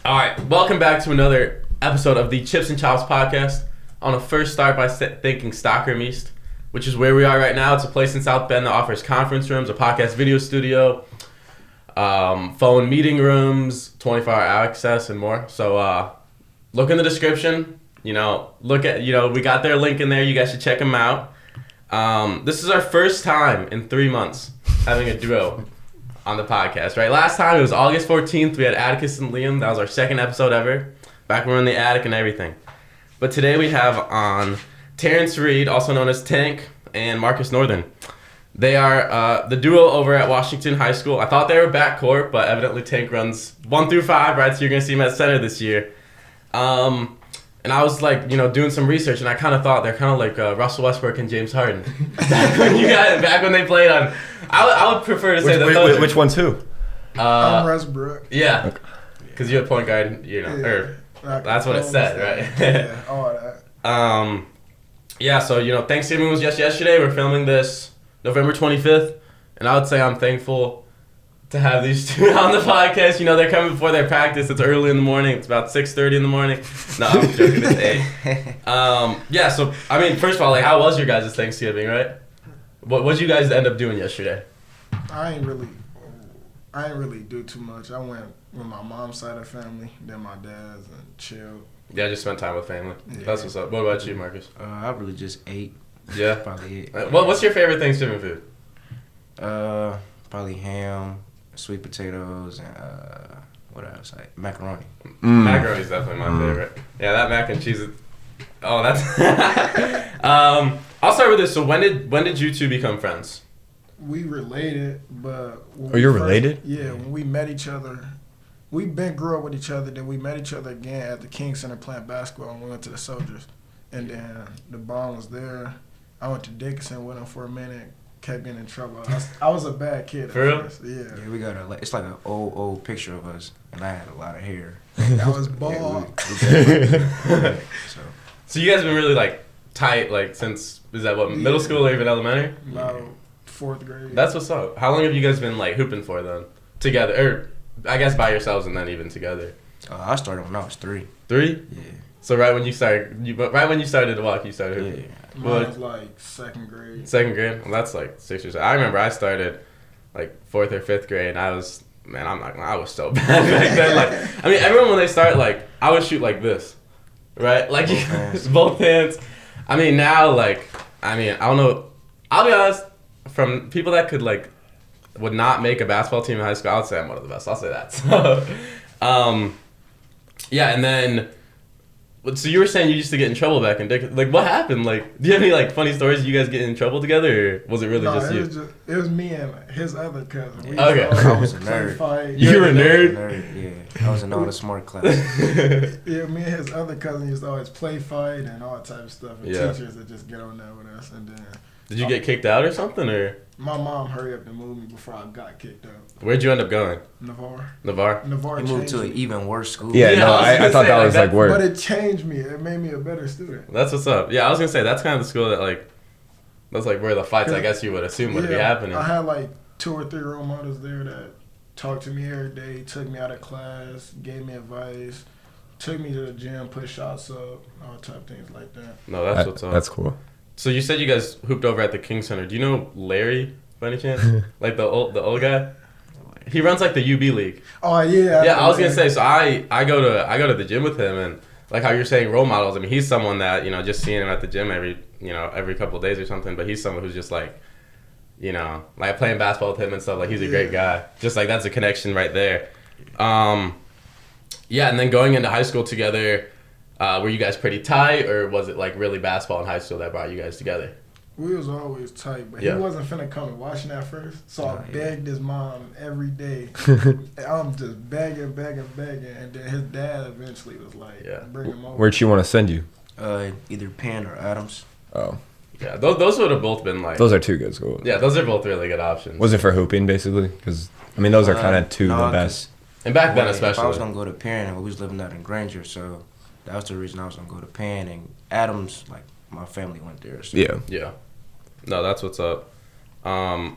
All right, welcome back to another episode of the Chips and Chops podcast. I want to first start by thanking Stockroom East, which is where we are right now. It's a place in South Bend that offers conference rooms, a podcast video studio, phone meeting rooms, 24-hour access, and more. So look in the description. We got their link in there. You guys should check them out. This is our first time in 3 months having a duo on the podcast, right? Last time it was August 14th. We had Atticus and Liam. That was our second episode ever. Back when we were in the attic and everything. But today we have on Terrence Reid, also known as Tank, and Marcus Northern. They are the duo over at Washington High School. I thought they were backcourt, but evidently Tank runs 1 through 5, right? So you're going to see him at center this year. And I was doing some research, and I kind of thought they're kind of like Russell Westbrook and James Harden. back when they played on. I would prefer to say that. Which one's who? I'm Westbrook. Yeah, because you're a point guard, that's what it said, right? Yeah, all that. So Thanksgiving was just yesterday. We're filming this November 25th, and I would say I'm thankful to have these two on the podcast. They're coming before their practice. It's early in the morning. It's about 6:30 in the morning. No, I'm joking. It's 8. So, first of all, how was your guys' Thanksgiving, right? What did you guys end up doing yesterday? I ain't really do too much. I went with my mom's side of the family, then my dad's, and chilled. Yeah, just spent time with family. Yeah. That's what's up. What about you, Marcus? I really just ate. Yeah? Probably ate. What's your favorite Thanksgiving food? Probably ham, sweet potatoes, and what else? Macaroni. Macaroni's definitely my favorite. Yeah, that mac and cheese. That's. I'll start with this. So when did you two become friends? We related, but you're related? Yeah, when we met each other, we grew up with each other. Then we met each other again at the King Center playing basketball, and we went to the Soldiers, and then the bond was there. I went to Dickinson with him for a minute. Kept getting in trouble. I was a bad kid. For real? Yeah. Yeah, we got it's like an old picture of us, and I had a lot of hair. I was bald. So you guys have been really tight since middle school or even elementary? About 4th grade. That's what's up. How long have you guys been hooping for then? Together, or I guess by yourselves and then even together. I started when I was 3. 3? Yeah. So right when you started to walk, you started hooping. Yeah. Mine was 2nd grade. 2nd grade? Well, that's 6 years. I remember I started 4th or 5th grade, and I was I was so bad back then. Everyone when they start I would shoot like this, right? Both hands. Now I don't know. I'll be honest. From people that could would not make a basketball team in high school, I would say I'm one of the best. I'll say that. So, and then. So you were saying you used to get in trouble back in Dickinson. What happened? Do you have any funny stories? You guys get in trouble together, or was it really just you? It was me and his other cousin. Okay. I was a nerd. You were a nerd? Yeah, I was in all the smart class. Yeah, me and his other cousin used to always play fight and all type of stuff. And teachers would just get on there with us. And then did you get kicked out or something, or? My mom hurried up and moved me before I got kicked out. Where'd you end up going? Navarre. You moved to an even worse school. Yeah, no, I thought that was worse. But it changed me. It made me a better student. That's what's up. Yeah, I was gonna say that's kind of the school that that's where the fights I guess you would assume would be happening. I had 2 or 3 role models there that talked to me every day, took me out of class, gave me advice, took me to the gym, put shots up, all type of things like that. No, that's what's up. That's cool. So you said you guys hooped over at the King Center. Do you know Larry by any chance? The old guy? He runs the UB league. Oh yeah. Yeah, I was gonna say. So I go to the gym with him, and how you're saying role models. He's someone that just seeing him at the gym every couple of days or something. But he's someone who's just playing basketball with him and stuff. He's a great guy. Just that's a connection right there. And then going into high school together. Were you guys pretty tight, or was it really basketball in high school that brought you guys together? We was always tight, but he wasn't finna come to Washington at first, so I begged his mom every day. I'm just begging, and then his dad eventually was bring him over. Where'd she want to send you? Either Penn or Adams. Oh. Yeah, those would have both been Those are 2 good schools. Yeah, those are both really good options. Was it for hooping, basically? Because, those are kind of 2 the best. And back then especially. If I was going to go to Penn, we was living out in Granger, so that was the reason I was going to go to Penn. And Adams, my family went there. So. Yeah. No, that's what's up. And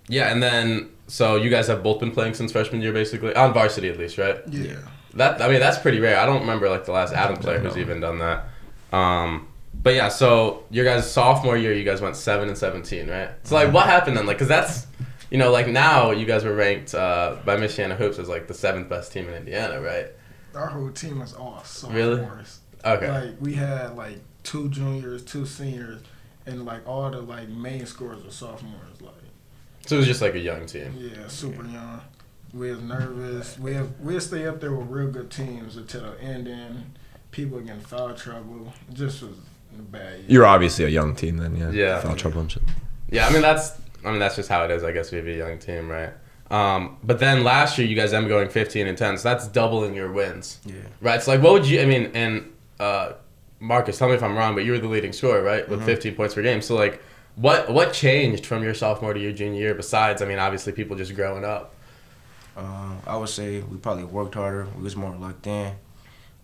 then, so you guys have both been playing since freshman year, basically? On varsity, at least, right? Yeah. That's pretty rare. I don't remember like the last Adams player who's even done that. But yeah, so your guys' sophomore year, you guys went 7-17, right? So like, what happened then? Like, cause that's, like now you guys were ranked by Michiana Hoops as like the 7th best team in Indiana, right? Our whole team was all sophomores. Really? Okay. Like we had like 2 juniors, 2 seniors, and like all the like main scorers were sophomores. Like. So it was just like a young team. Yeah, super young. We was nervous. We'll stay up there with real good teams until the end. And people getting foul trouble. It just was a bad year. You're obviously a young team then, yeah. Yeah. Foul trouble and shit. Yeah, that's just how it is. I guess we have a young team, right? But then last year you guys ended up going 15-10, so that's doubling your wins. Yeah. Right. So like, what would you? And Marcus, tell me if I'm wrong, but you were the leading scorer, right, with 15 points per game. So like, what changed from your sophomore to your junior year? Besides, obviously people just growing up. I would say we probably worked harder. We was more locked in.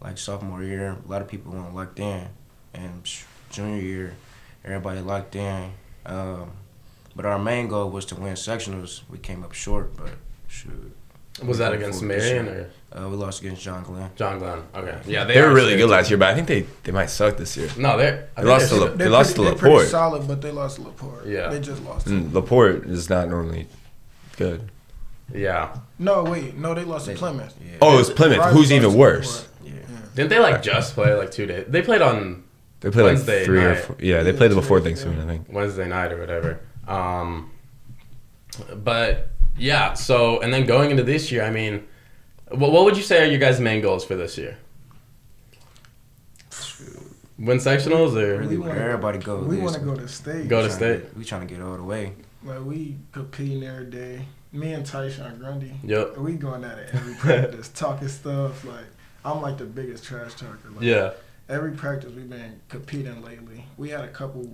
Like sophomore year, a lot of people weren't locked in, and junior year, everybody locked in. But our main goal was to win sectionals. We came up short, but shoot. Was that against Marion or? We lost against John Glenn. John Glenn. Okay. Yeah, they were really good last year, but I think they might suck this year. No, they lost to They're Laporte. pretty solid, but they lost to Laporte. Yeah. They just lost. Laporte is not normally good. Yeah. No, they lost to Plymouth. Yeah. Oh, it was Plymouth. Rivals Who's even lost to worse? Laporte. Yeah. Didn't they just play like 2 days? They played on. They played Wednesday like 3 or night. 4. Yeah, they played it before Thanksgiving, I think. Wednesday night or whatever. But yeah, so and then going into this year, what would you say are your guys' main goals for this year? Win sectionals or Really, where everybody goes. We want to go to state. go to state? We trying to get all the way. Like we competing every day. Me and Tyshawn Grundy. Yep. We going at it every practice, talking stuff. Like I'm like the biggest trash talker. Like, Yeah. Every practice we've been competing lately. We had a couple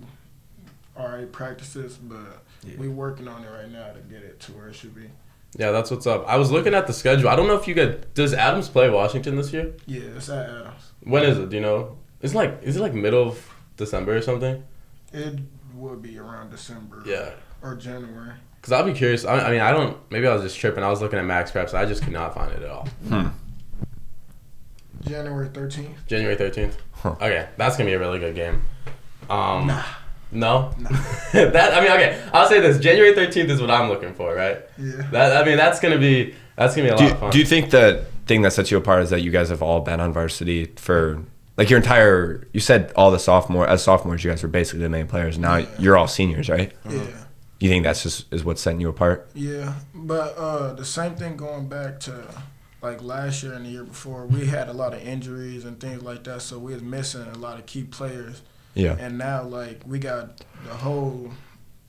alright practices, but we working on it right now to get it to where it should be. Yeah, that's what's up. I was looking at the schedule. I don't know if you does Adams play Washington this year? Yeah, it's at Adams. When is it? Do you know? Is it like middle of December or something? It would be around December. Yeah. Or January. Because I'll be curious. Maybe I was just tripping. I was looking at Max Preps. I just could not find it at all. January 13th. January 13th? Huh. Okay, that's going to be a really good game. Nah. No? Nah. Okay. I'll say this. January 13th is what I'm looking for, right? Yeah. That's going to be a lot of fun. Do you think the thing that sets you apart is that you guys have all been on varsity for like your entire? You said all the sophomores, you guys were basically the main players. Now you're all seniors, right? Yeah. You think that's just is what's setting you apart? Yeah, but the same thing going back to like last year and the year before, we had a lot of injuries and things like that, so we was missing a lot of key players. Yeah. And now like we got the whole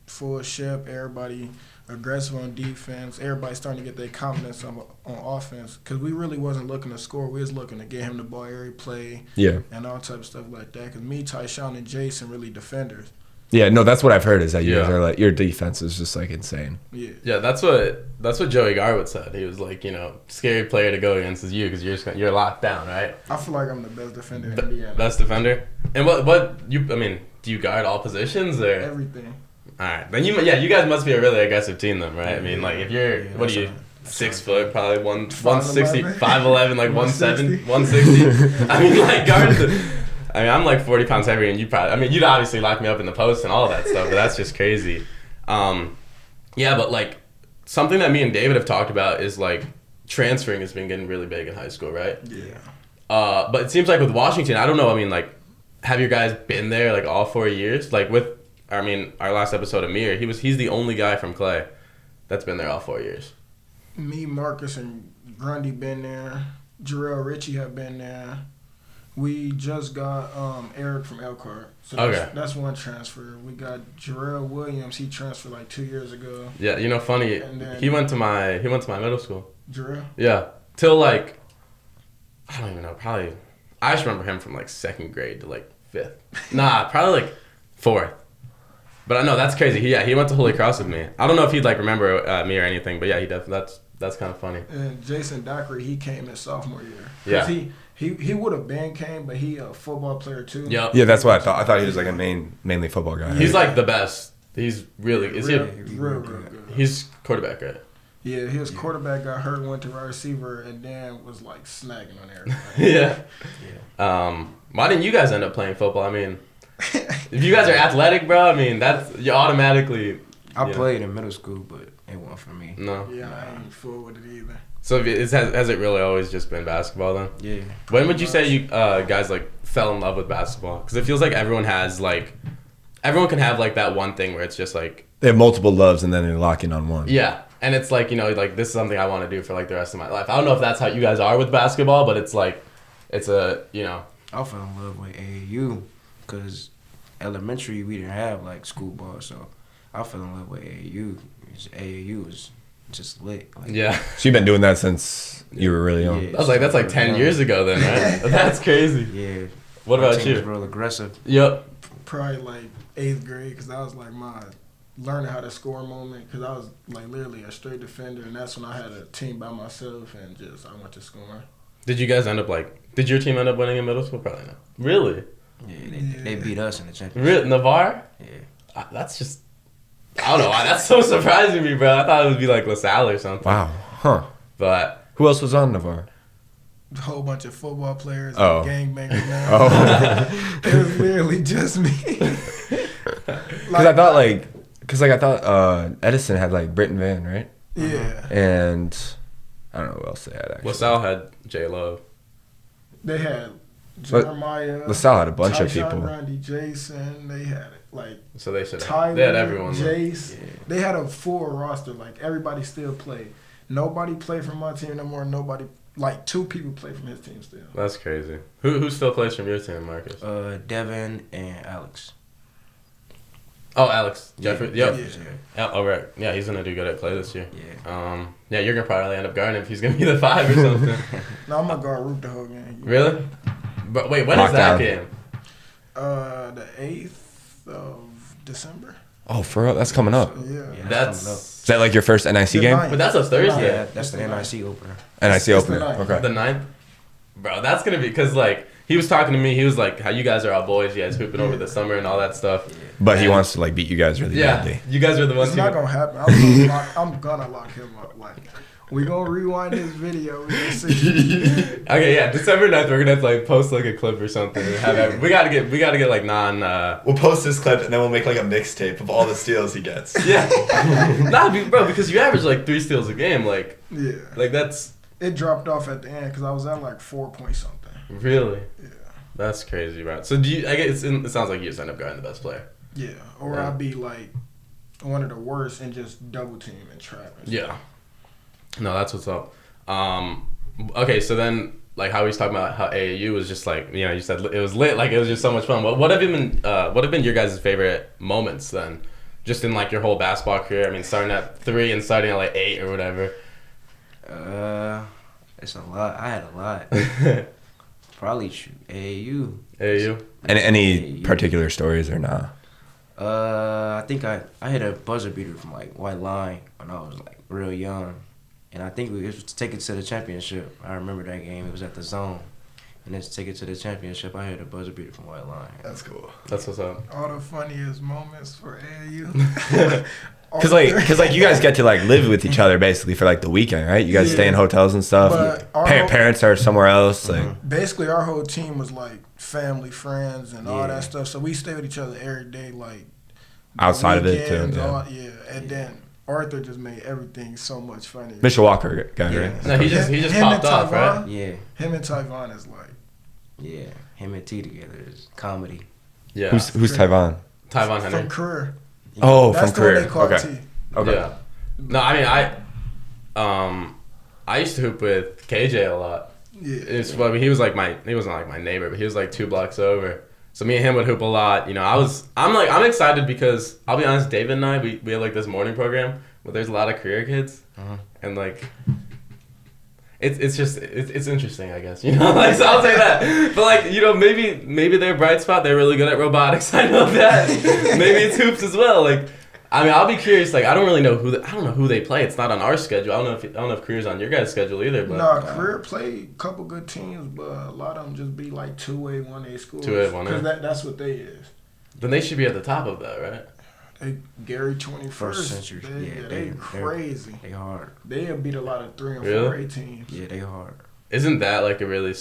full ship, everybody aggressive on defense, everybody starting to get their confidence on offense, because we really wasn't looking to score, we was looking to get him the ball every play. Yeah. And all type of stuff like that. Because me, Tyshawn, and Jason really defenders. Yeah, no, that's what I've heard is that you guys are like your defense is just like insane. Yeah, that's what Joey Garwood said. He was like, scary player to go against is you because you're locked down, right? I feel like I'm the best defender in Indiana. Best defender. And what do you guard all positions or Everything. All right, then you guys must be a really aggressive team then, right? If you're what are you 6 foot, probably 160, 5'11", like 170, 160. Guard. I'm like 40 pounds heavier, and you'd obviously lock me up in the post and all that stuff, but that's just crazy. But like something that me and David have talked about is like transferring has been getting really big in high school, right? Yeah. But it seems like with Washington, I don't know. Have you guys been there like all 4 years? Like our last episode, Amir, he's the only guy from Clay that's been there all 4 years. Me, Marcus, and Grundy been there. Jarrell Ritchie have been there. We just got Eric from Elkhart. So that's one transfer. We got Jarrell Williams. He transferred like 2 years ago. Yeah, funny. He went to my middle school. Jarrell? Yeah. Till like I don't even know, probably I just remember him from like 2nd grade to like 5th. Nah, probably like 4th. But I know that's crazy. He went to Holy Cross with me. I don't know if he'd like remember me or anything, but yeah, he definitely that's kind of funny. And Jason Dockery, he came his sophomore year. Yeah. He would have been came, but he a football player too. Yep. Yeah, that's what I thought. I thought he was like a mainly football guy. He's like the best. He's really real good. He's quarterback, right? Yeah, his quarterback got hurt, went to wide receiver, and then was like snagging on everybody. Yeah. Why didn't you guys end up playing football? I mean, if you guys are athletic, bro, I mean, you automatically. I played in middle school, but it wasn't for me. No. Yeah, I ain't full with it either. So has it really always just been basketball then? Yeah. When would you say you guys like fell in love with basketball? Because it feels like everyone can have like that one thing where it's just like They have multiple loves and then they're locking on one. yeah, and it's like like this is something I want to do for like the rest of my life. I don't know if that's how you guys are with basketball, but it's like it's a I fell in love with AAU because elementary we didn't have like school ball, so I fell in love with AAU. AAU was just lit. Like, yeah. So you've been doing that since you were really young. Yeah. I was like that's like 10 years ago then, right? That's crazy. Yeah. What My about team you? was real aggressive. Yep. Probably like 8th grade, because that was like my learning how to score moment, because I was like literally a straight defender, and that's when I had a team by myself and I went to scoring. Did you guys end up did your team end up winning in middle school? Probably not. Really? Yeah, they beat us in the championship. Really? Navarre? Yeah. That's just I don't know why. That's so surprising me, bro. I thought it would be like LaSalle or something. Wow. Huh. But Who else was on Navarre? A whole bunch of football players, Oh. gangbangers now. Oh. It was literally just me. Because I thought Edison had like Britton Van, right? Yeah. And I don't know who else they had actually. LaSalle had J Love. They had Jeremiah. LaSalle had a bunch of Tyshawn people. Grundy, Jason. They had like So they should have. Tyler, They had everyone. Jace. Yeah. They had a full roster. Like everybody still played. Nobody played from my team no more. Nobody, like 2 people play from his team still. That's crazy. Who still plays from your team, Marcus? Devin and Alex. Oh, Alex Jeffrey. Yep. Yeah. Yeah. Oh, right. Yeah, he's gonna do good at clay this year. Yeah. Yeah, you're gonna probably end up guarding him if he's gonna be the 5 or something. No, I'm gonna guard Root the whole game. Really? But wait, when is that game? The 8th of December. Oh, for real? That's coming up. So, yeah. Yeah, That's Is that like your first NIC The game? 9th. But that's a Thursday. Yeah, that's the NIC opener. NIC It's the opener. 9th. Okay. The 9th? Bro, that's gonna be because like he was talking to me. He was like, "How you guys are all boys? You guys hooping over the summer and all that stuff." But he And- wants to like beat you guys really badly. You guys are the ones It's who. not gonna happen. I'm gonna lock him up. Like, we gonna rewind this video. We gonna see. Okay, yeah, December 9th, we're gonna have to like post like a clip or something. And have we gotta get like non. We'll post this clip and then we'll make like a mixtape of all the steals he gets. Yeah. Bro, because you average like 3 steals a game, like Yeah. that's It dropped off at the end because I was at like 4 point something. really. Yeah. That's crazy, bro. So do you? I guess it sounds like you just end up guarding the best player. Yeah. Or Yeah. I'd be like one of the worst and just double team and trap. And Yeah. No, that's what's up. Okay, so then like how we was talking about how AAU was just like you said it was lit, like it was just so much fun. What have been your guys' favorite moments then, just in like your whole basketball career? I mean, starting at 3 and starting at like 8 or whatever. It's a lot. I had a lot. Probably AAU. AAU. And any AAU. particular stories or not? I think I hit a buzzer beater from like white line when I was like real young, and I think we was to take it to the championship. I remember that game. It was at the Zone, and then to take it to the championship, I hit a buzzer beater from white line. That's cool. That's what's up. All the funniest moments for AAU. Because like you guys get to like live with each other basically for like the weekend, right? You guys stay in hotels and stuff. But our Parents are somewhere else. Like basically our whole team was like family, friends, and all Yeah. that stuff. So we stay with each other every day, like outside of it too. weekends, Yeah. And then Arthur just made everything so much funnier. Mitchell Walker guy, Yeah. right? No, he just Him popped and off, right? Tyvon, Yeah, Him and Tyvon is like yeah. Him and T together is comedy. Yeah. Who's Tyvon? Tyvon from Henry? career. Oh, That's from the one career. they call Okay. T. Okay. Yeah. No, I mean I used to hoop with KJ a lot. Yeah. He wasn't like my neighbor, but he was like 2 blocks over. So me and him would hoop a lot. I'm excited because I'll be honest, David and I we have like this morning program where there's a lot of career kids, and like it's just interesting, I guess. Like so I'll say that. But like maybe their bright spot, they're really good at robotics. I know that. Maybe it's hoops as well. Like. I mean, I'll be curious. Like, I don't really know who they play. It's not on our schedule. I don't know if career's on your guys' schedule either. But No, career play a couple good teams, but a lot of them just be like 2A, 1A schools. 2A, 1A. Because that's what they is. then they should be at the top of that, right? Hey, Gary 21st. First century. They crazy. They hard. They'll beat a lot of 3 and 4 Really? A teams. Yeah, they hard. Isn't that like a really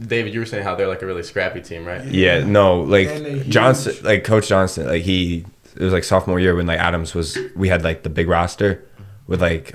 David? You were saying how they're like a really scrappy team, right? Yeah, no, like And they Johnson, huge. like Coach Johnson, like it was like sophomore year when like Adams we had like the big roster with like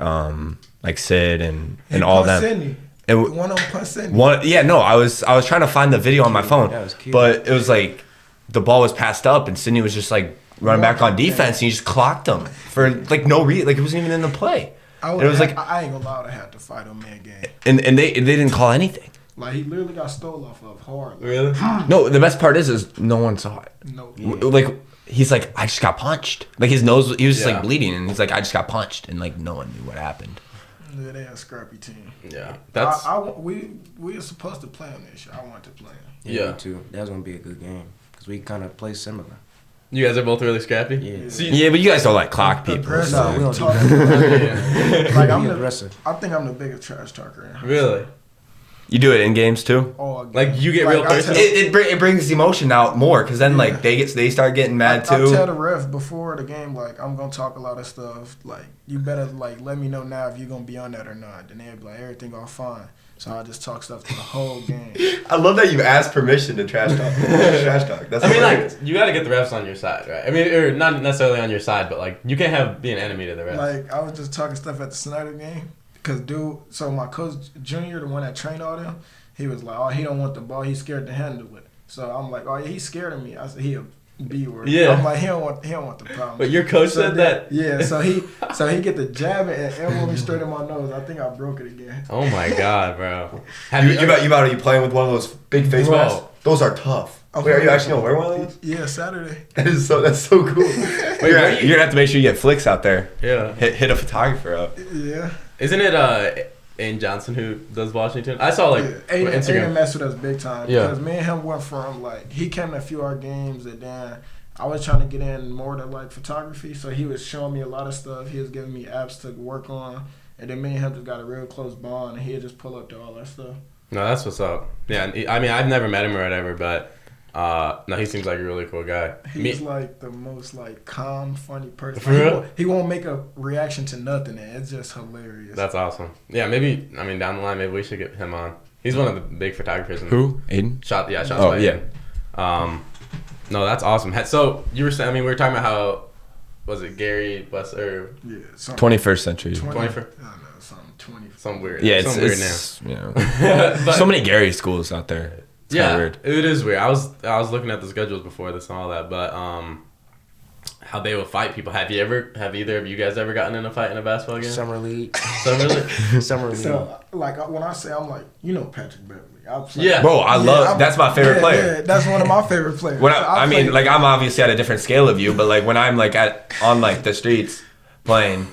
Sid and all them. Sydney. And One on Punt Sydney. I was trying to find the video on my phone, That was cute. but it was like the ball was passed up and Sydney was just like running back on defense and he just clocked him for like no reason, like it wasn't even in the play. I It was like I ain't gonna lie to have to fight him man game. and they didn't call anything. Like he literally got stole off of hard. Like, Really? No, the best part is no one saw it. no. Like he's like, I just got punched. Like his nose, he was just Yeah. like bleeding, and he's like, I just got punched, and like no one knew what happened. Yeah, they a scrappy team. Yeah. That's we were supposed to play them this year. I wanted to play them. Yeah. Me too. That was gonna be a good game because we kind of play similar. you guys are both really scrappy. Yeah. See, Yeah, but you guys don't like clock people. Aggressive. So. No, we don't do Talking Yeah. like Be I'm the, aggressive. I think I'm the biggest trash talker in high Really? You do it in games too. all game. Like you get real I thirsty. tell- It brings emotion out more because then like they start getting mad I too. tell the ref before the game, like, I'm going to talk a lot of stuff. Like, you better, like, let me know now if you're going to be on that or not. Then they'll be like, everything all fine. So I just talk stuff to the whole game. I love that you asked permission to trash talk. Trash talk. That's I mean, hilarious. like, you got to get the refs on your side, right? I mean, or not necessarily on your side, but like, you can't be an enemy to the refs. Like, I was just talking stuff at the Snyder game. Because, so my coach, Junior, the one that trained all them, he was like, oh, he don't want the ball. He's scared to handle it. So I'm like, oh, yeah, he's scared of me. I said, he a B word. Yeah. I'm like, he don't want the problem. But your coach So said then- that. Yeah, so he get the jab and elbow me straight in my nose. I think I broke it again. Oh my god, bro. Have You about to be playing with one of those big face Bro. masks? Those are tough. Wait, are you actually gonna wear one of those? Yeah, Saturday. That's so cool. Wait, You're where you- gonna have to make sure you get flicks out there. Yeah. Hit a photographer up. Yeah. Isn't it Aiden Johnson who does Washington? I saw like Aiden Instagram. messed with us big time. Yeah. Because me and him went from like he came to a few of our games and then I was trying to get in more to like photography, so he was showing me a lot of stuff. He was giving me apps to work on, and then me and him just got a real close bond, and he'd just pull up to all that stuff. No, that's what's up. Yeah, and I mean, I've never met him or whatever, but no, he seems like a really cool guy. He's like the most like calm, funny person. For real? He won't make a reaction to nothing, and it's just hilarious. That's awesome. Yeah, maybe I mean down the line, maybe we should get him on. He's one of the big photographers. Who? Aiden? Shots Oh, by yeah. Aiden. No, that's awesome. So you were saying, I mean, we were talking about how was it Gary West or yeah, 21st century. 20. 21st? I don't know, something 20. some weird. Yeah, some weird name. it's you know, But- so many Gary schools out there. It's kinda Yeah, weird. it is weird. I was looking at the schedules before this and all that, but how they will fight people. Have either of you guys ever gotten in a fight in a basketball game? Summer league. So really? Summer league. So like when I say I'm like, you know Patrick Beverly. I play, Yeah. Bro, that's my favorite player. Yeah, that's one of my favorite players. When So I play- mean, like I'm obviously at a different scale of you, but like when I'm like on like the streets playing,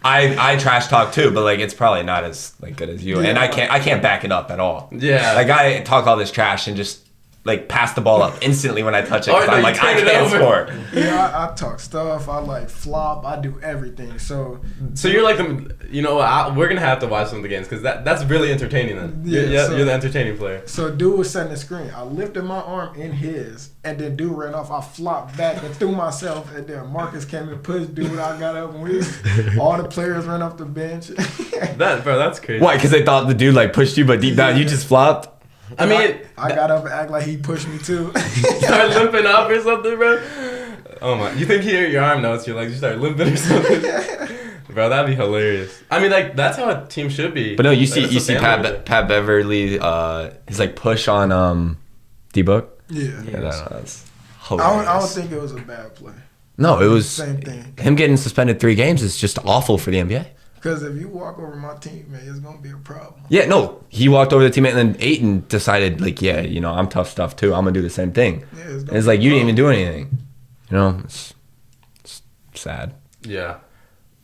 I trash talk too, but like it's probably not as like good as you, and I can't back it up at all. Yeah. Like I talk all this trash and just like pass the ball up instantly when I touch it. 'Cause Oh, no, I'm you like I turn it can't over. score. Yeah, I talk stuff. I like flop. I do everything. So So you're like the, you know what? We're gonna have to watch some of the games because that's really entertaining. Then Yeah, so- you're the entertaining player. So dude was setting the screen. I lifted my arm in his, and then dude ran off. I flopped back and threw myself, and then Marcus came and pushed dude. I got up and all the players ran off the bench. That's crazy. Why? Because they thought the dude like pushed you, but deep down you just flopped. I mean, I got up and act like he pushed me too. start limping up or something, bro. Oh my! You think your arm knows your legs? You start limping or something, bro. That'd be hilarious. I mean, like that's how a team should be. But no, you Like, see it's a family. Pat Beverly, his like push on D-Book. Yeah. Yeah, that's I hilarious. don't think it was a bad play. No, it was Same thing. him getting suspended 3 games is just awful for the NBA. Because if you walk over my team, man, it's gonna be a problem. Yeah, no, he walked over the teammate and then Ayton decided like, yeah, you know, I'm tough stuff too. I'm gonna do the same thing. Yeah, And it's like you didn't even do anything. You know, it's sad. Yeah,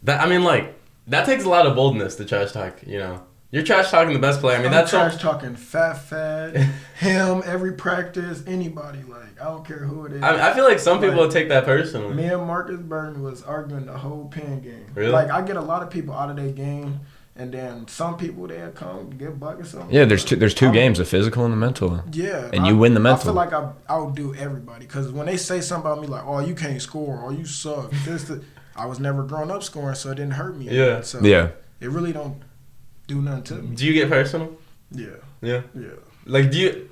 that I mean, like that takes a lot of boldness to trash talk. You know, you're trash talking the best player. I mean, I'm that's trash talking Fat, him, every practice, anybody. Like I don't care who it is. I feel like some people Like, would take that personally. Me and Marcus Burton was arguing the whole pen game. Really? Like I get a lot of people out of their game, And then some people they'll come get buckets. Yeah, there's two games, the physical and the mental. Yeah, and you win the mental. I feel like I outdo everybody because when they say something about me like, "Oh, you can't score," or "You suck," I was never growing up scoring, so it didn't hurt me. Yeah. So Yeah. it really don't do nothing to me. Do you get personal? Yeah. Yeah. Yeah. Like, do you?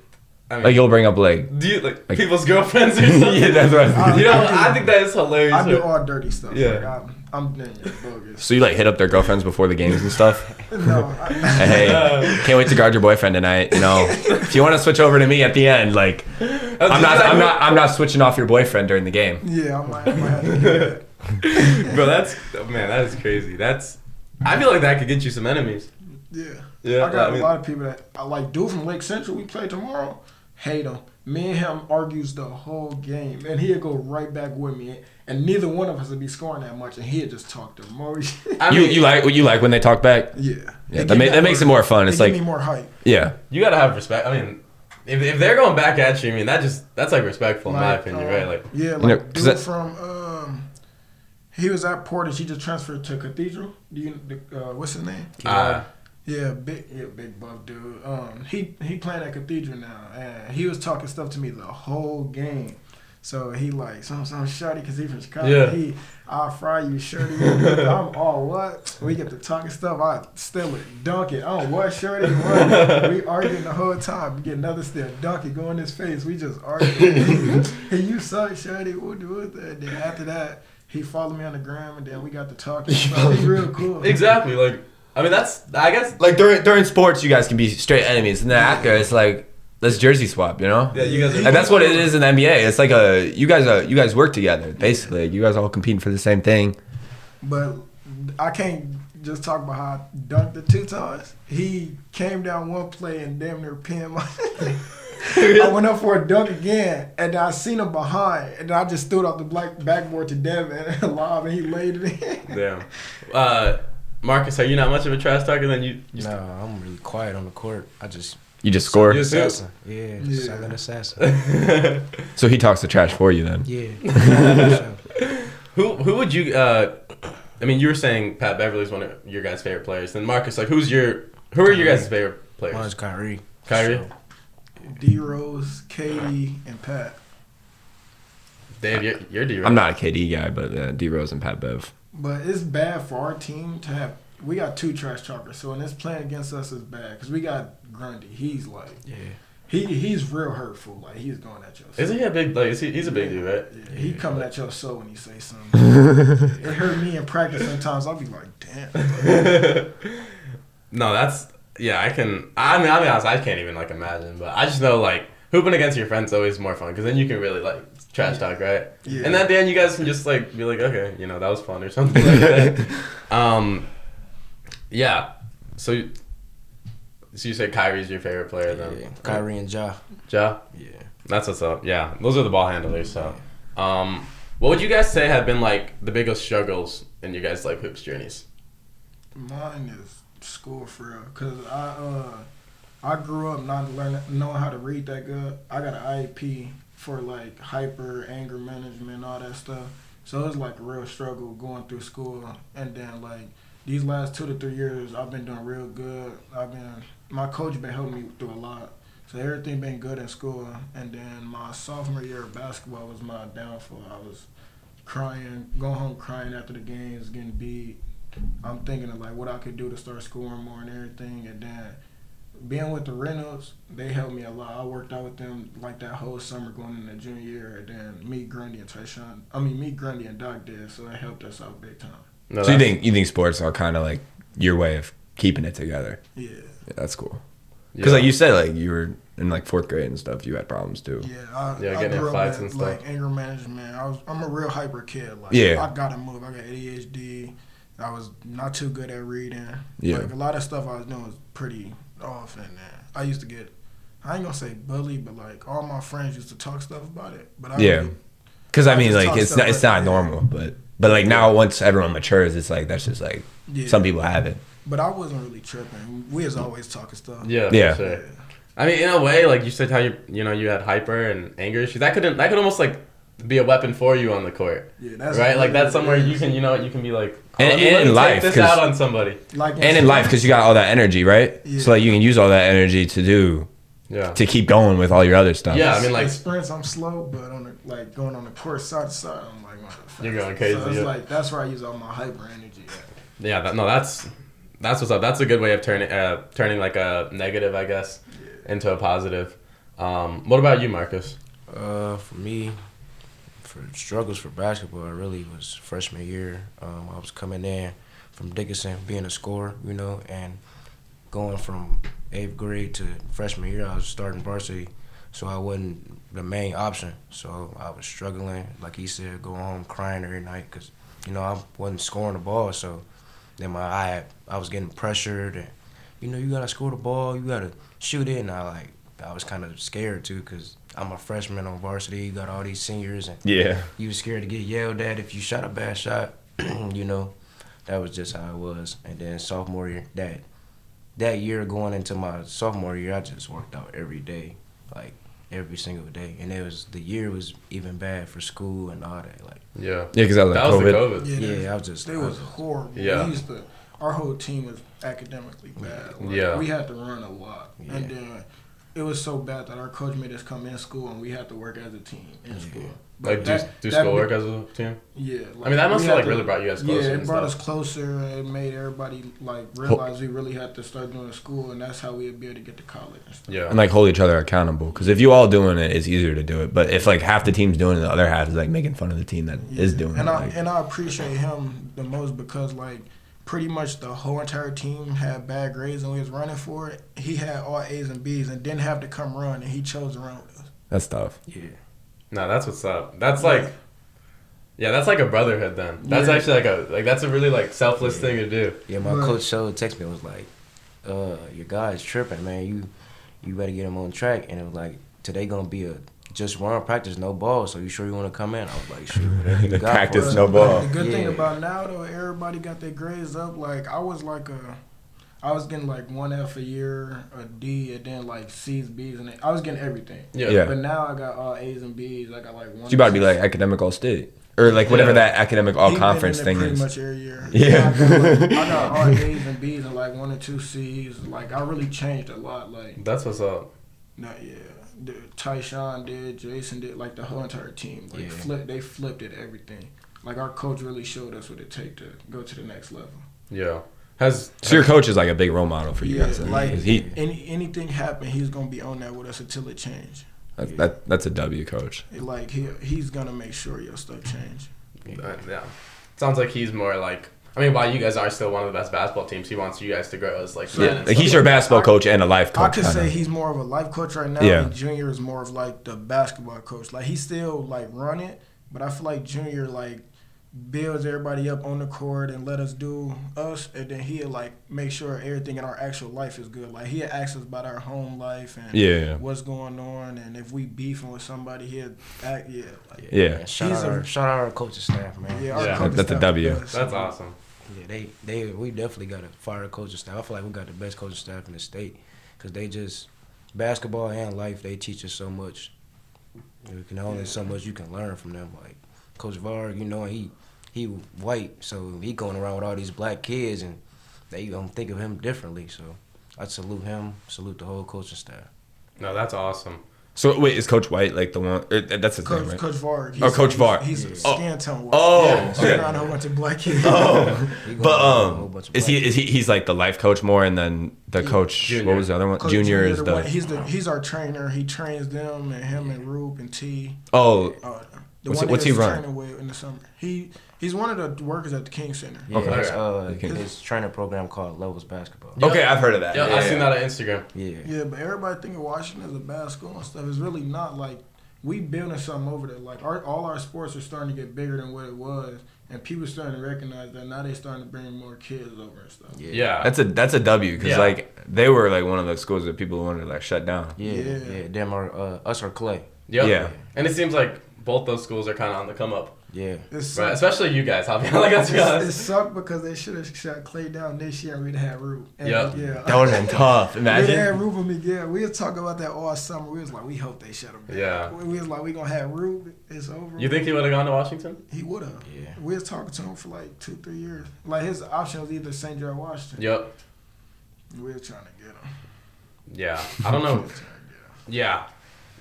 I mean, Like you'll bring up like do you like people's girlfriends or something? yeah, that's right. You know, I think that is hilarious. I do all dirty stuff. Yeah. Like, I'm bogus. So you like hit up their girlfriends before the games and stuff. No. Hey, can't wait to guard your boyfriend tonight. You know, if you want to switch over to me at the end, like I'm not switching off your boyfriend during the game. Yeah, I might have to do that. Bro, that is crazy. I feel like that could get you some enemies. Yeah. Yeah, I got I mean- a lot of people that I like. Dude from Lake Central, we play tomorrow. Hate him. Me and him argues the whole game, and he'd go right back with me, and neither one of us would be scoring that much, and he'd just talk the most. I mean, You like when they talk back? Yeah. Yeah, that makes it more fun. It's Give like me more hype. yeah, you gotta have respect. I mean, if they're going back at you, I mean that's like respectful in my Like, opinion, right? Like, Yeah, like You know, 'cause dude that- from he was at Portage. He just transferred to Cathedral. Do you what's his name? Yeah, big buff dude. He playing at Cathedral now, and he was talking stuff to me the whole game. So he like some shorty because he from Chicago. Yeah. I'll fry you, shorty. I'm all what? We get to talking stuff. I still it, dunk it. Oh what, shorty? What? We arguing the whole time. We get another still, dunk it, go in his face. We just arguing. Hey, you suck, shorty. We'll do it. Then after that, he followed me on the gram, and then we got to talking. So he's real cool. exactly. Like, I mean, I guess. like during sports you guys can be straight enemies, and then after it's like let's jersey swap, you know. Yeah, you guys are. And that's what it is in the NBA. It's like you guys work together basically. You guys all competing for the same thing. But I can't just talk about how I dunked it 2 times. He came down one play and damn near pinned my. I went up for a dunk again, and I seen him behind, and I just threw it off the backboard to Devin lob, and he laid it in. Damn. Marcus, are you not much of a trash talker? Then you No, I'm really quiet on the court. You just score. You- Assassin. Yeah, silent assassin. So he talks the trash for you then. Yeah. Who would you? I mean, you were saying Pat Beverly's one of your guys' favorite players. Then Marcus, like, who are your guys' favorite players? Mine's Kyrie. Kyrie? So, D Rose, Katie, and Pat. Dave, you're D. I'm not a KD guy, but D Rose and Pat Bev. But it's bad for our team to have. We got 2 trash talkers, so when it's playing against us, it's bad because we got Grundy. He's like, yeah. he's real hurtful. Like he's going at your soul. Isn't he a big? Like, he's a big dude, right? Yeah, he coming at your soul when he say something. It hurt me in practice sometimes. I'll be like, damn. No, I can. I'll be honest. I can't even like imagine, but I just know like hooping against your friends is always more fun because then you can really like trash talk, right? Yeah. And at the end, you guys can just like be like, okay, you know, that was fun or something like that. Yeah. So you say Kyrie's your favorite player then? Yeah. Kyrie and Ja. Ja? Yeah. That's what's up. Yeah, those are the ball handlers. So, what would you guys say have been like the biggest struggles in your guys' like hoops journeys? Mine is school for real, cause I grew up not knowing how to read that good. I got an IEP for like hyper, anger management, all that stuff. So it was like a real struggle going through school, and then like these last 2 to 3 years, I've been doing real good. My coach been helping me through a lot. So everything been good in school, and then my sophomore year of basketball was my downfall. I was crying, going home crying after the games, getting beat. I'm thinking of like what I could do to start scoring more and everything, and then being with the Reynolds, they helped me a lot. I worked out with them like that whole summer going into junior year, and then meet Grundy and Doc did, so that helped us out big time. No, So you think sports are kind of like your way of keeping it together? Yeah. Yeah, that's cool. Because like you said, like you were in like 4th grade and stuff, you had problems too. Yeah, I getting in grew fights up and with, like stuff. anger management. I'm a real hyper kid. Like Yeah. I gotta move. I got ADHD. I was not too good at reading. Yeah. Like a lot of stuff I was doing was pretty off, and I used to get, I ain't gonna say bullied, but like all my friends used to talk stuff about it. But I Yeah. really, Because I I mean, just like talk it's stuff not like- normal, but like now once everyone matures, it's like that's just like yeah. some people have it. But I wasn't really tripping. We was always talking stuff. Yeah. Yeah. For sure. I mean, in a way, like you said, how you had hyper and anger issues. That could almost like be a weapon for you on the court. Yeah, that's Right? Like that's somewhere really you can, you can be like, And let in me life, take this 'cause- out on somebody. like And in life, because you got all that energy, right? Yeah. So like you can use all that energy Yeah. to keep going with all your other stuff. Yeah, I mean, like, like sprints, I'm slow, but on the, like going on the court side to side, I'm like motherfucker. You're going crazy, So it's yeah. like that's where I use all my hyper energy. At. yeah, that's what's up. That's a good way of turning like a negative, I guess, into a positive. What about you, Marcus? For me, for struggles for basketball, it really was freshman year. I was coming in from Dickinson, being a scorer, and going from 8th grade to freshman year, I was starting varsity, so I wasn't the main option. So I was struggling, like he said, going home crying every night because, I wasn't scoring the ball. So then I was getting pressured, and, you got to score the ball, you got to shoot it, and I was kind of scared too because I'm a freshman on varsity. You got all these seniors, and Yeah. you was scared to get yelled at if you shot a bad shot. That was just how it was. And then sophomore year, that year going into my sophomore year, I just worked out every day, like every single day. And the year was even bad for school and all that. Like Yeah. Yeah, because that was That like was COVID. the COVID. yeah, I was just It was horrible. Yeah. Our whole team was academically bad. Like, Yeah. We had to run a lot. Yeah. And then it was so bad that our coach made us come in school and we had to work as a team in school. Like, do that schoolwork as a team? Yeah. I mean, that must we have, had really brought you guys closer Yeah, it and brought stuff. us closer. It made everybody, realize we really had to start doing school, and that's how we'd be able to get to college and stuff. Yeah. And like hold each other accountable. Because if you all doing it, it's easier to do it. But if like half the team's doing it, the other half is like making fun of the team that is doing and it. I appreciate him the most because pretty much the whole entire team had bad grades and we was running for it. He had all A's and B's and didn't have to come run, and he chose to run with us. That's tough. yeah. No, that's what's up. That's like, that's like a brotherhood then. That's Yeah. actually that's a really like selfless thing to do. Yeah, my Right. coach showed text me and was like, your guy's tripping, man. You better get him on track. And it was like, today gonna be a just run practice, no ball. So you sure you want to come in? I was like, sure. Whatever you got for Practice, us. no ball. The good thing Yeah. about now though, everybody got their grades up. I was getting one F a year, a D, and then C's, B's, and I was getting everything. Yeah. But now I got all A's and B's. I got one. So you about to be like academic all state. Or like whatever that academic all conference thing pretty is. much every year. Yeah. I got all A's and B's and 1 or 2 C's. I really changed a lot. That's what's up. Tyshawn did, Jason did, the whole entire team. Yeah. They flipped it, everything. Our coach really showed us what it take to go to the next level. Yeah. So your coach is like a big role model for you Yeah, guys. Then, 'cause he anything happen, he's gonna be on that with us until it change. that's a W coach. He's gonna make sure your stuff change. Yeah. Sounds like he's more like, I mean, while you guys are still one of the best basketball teams, he wants you guys to grow as men and Like stuff he's your basketball coach and a life coach. I could kinda. say he's more of a life coach right now. Yeah. And Junior is more of the basketball coach. He's still run it, but I feel like Junior builds everybody up on the court and let us do us, and then he'll make sure everything in our actual life is good. He'll ask us about our home life and what's going on, and if we beefing with somebody, he'll act Yeah. Shout out our coaching staff, man. Yeah, our Yeah. coaching That's a staff W. is- That's awesome. Yeah, we definitely got to fire the coaching staff. I feel like we got the best coaching staff in the state because they just basketball and life. They teach us so much. You can only so much you can learn from them. Like Coach Var, he white, so he going around with all these black kids, and they don't think of him differently. So I salute him, salute the whole coaching staff. No, that's awesome. So wait, is Coach White the one? That's his name, right? Coach Var. Coach Var. He's skin tone white. Oh, He's okay. around a whole bunch of black kids. He going around with a whole But bunch of is black he's the life coach more, and then the coach? Junior. What was the other one? Coach Junior is one- the. he's our trainer. He trains them and him and Roop and T. Oh, The What's one he that run? training with in the summer. He's one of the workers at the King Center. Yeah, Okay. his training program called Levels Basketball. okay, I've heard of that. Yeah, I seen that on Instagram. Yeah. Yeah, but everybody think of Washington as a bad school and stuff. It's really not. We building something over there. All our sports are starting to get bigger than what it was, and people starting to recognize that now. They starting to bring more kids over and stuff. Yeah. That's a W because Yeah. they were one of the schools that people wanted to shut down. Yeah. Them are us or Clay. Yep. Yeah. And it seems like both those schools are kind of on the come up. Yeah. It Right, sucked. especially you guys. I'll be like, let's be It honest. sucked because they should have shut Clay down this year and we'd have had Rube. And Yep. Yeah. That would have been tough. We had Imagine. Rube and Miguel. We was talking about that all summer. We was like, we hope they shut him down. Yeah. We was like, we gonna have Rube. It's over. You think he would have gone to Washington? He would have? Yeah. We was talking to him for like 2-3 years. Like his option was either St. Joe or Washington. Yep. We were trying to get him. Yeah. I don't know. We were trying to get him. Yeah.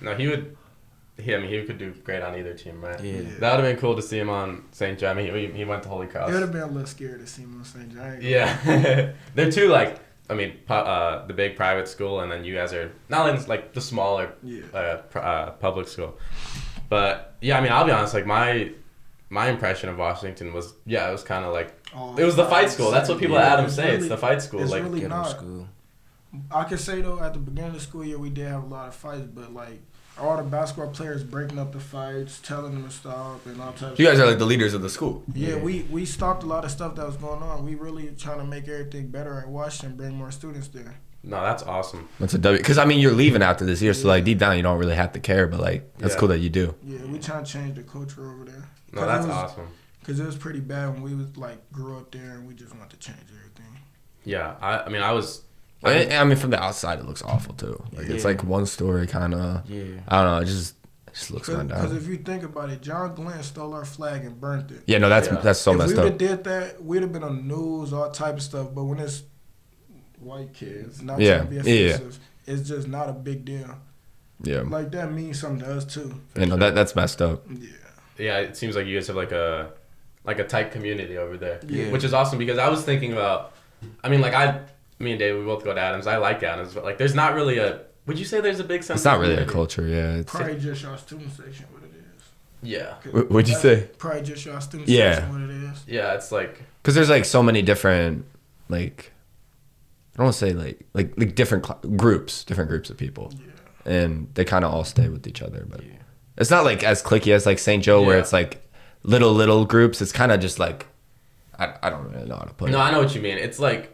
No, he would. I mean, he could do great on either team, right? Yeah. That would have been cool to see him on St. John. I mean, he went to Holy Cross. It would have been a little scary to see him on St. Joe. Yeah. They're two, like, I mean, the big private school, and then you guys are not in, like, the smaller Yeah. public school. But, yeah, I mean, I'll be honest, like, my impression of Washington was, yeah, it was kind of like, it was the fight school. That's what people at Adams say. It's the fight school. It's Like, really Ghetto not. school. I could say though, at the beginning of the school year, we did have a lot of fights, but like all the basketball players breaking up the fights, telling them to stop, and all types. You guys of are like the leaders of the school. Yeah, we stopped a lot of stuff that was going on. We really trying to make everything better at Washington, bring more students there. no, that's awesome. That's a W. Because I mean, you're leaving after this year, so like deep down, you don't really have to care. But like, that's Yeah. cool that you do. Yeah, we trying to change the culture over there. No, that's awesome. Because it was pretty bad when we was like grew up there, and we just wanted to change everything. Yeah, I mean, I was. I mean, from the outside, it looks awful too. Like it's Yeah. like one story kind of. Yeah. I don't know. It just looks run Because down. if you think about it, John Glenn stole our flag and burnt it. Yeah, no, that's Yeah. that's so if messed we would up. have did that, we'd have been on the news, all type of stuff. But when it's white kids, not Yeah. trying to be Yeah. offensive, it's just not a big deal. Yeah, Like that means something to us too. you know that's messed up. Yeah. Yeah, it seems like you guys have like a tight community over there, Yeah. which is awesome because I was thinking about. I mean, like me and Dave, we both go to Adams. I like Adams, but like, there's not really a. Would you say there's a big sense? It's not of really a community? culture. Yeah, it's, Probably just your student section what it is. Yeah, what'd you say? Probably just your student Yeah. section what it is. yeah, it's like Because there's like so many different like I don't want to say like different different groups of people, Yeah. and they kind of all stay with each other. But Yeah. it's not like as cliquey as like St. Joe where Yeah. it's like little groups. It's kind of just like I don't really know how to put no, it. I know what you mean. It's like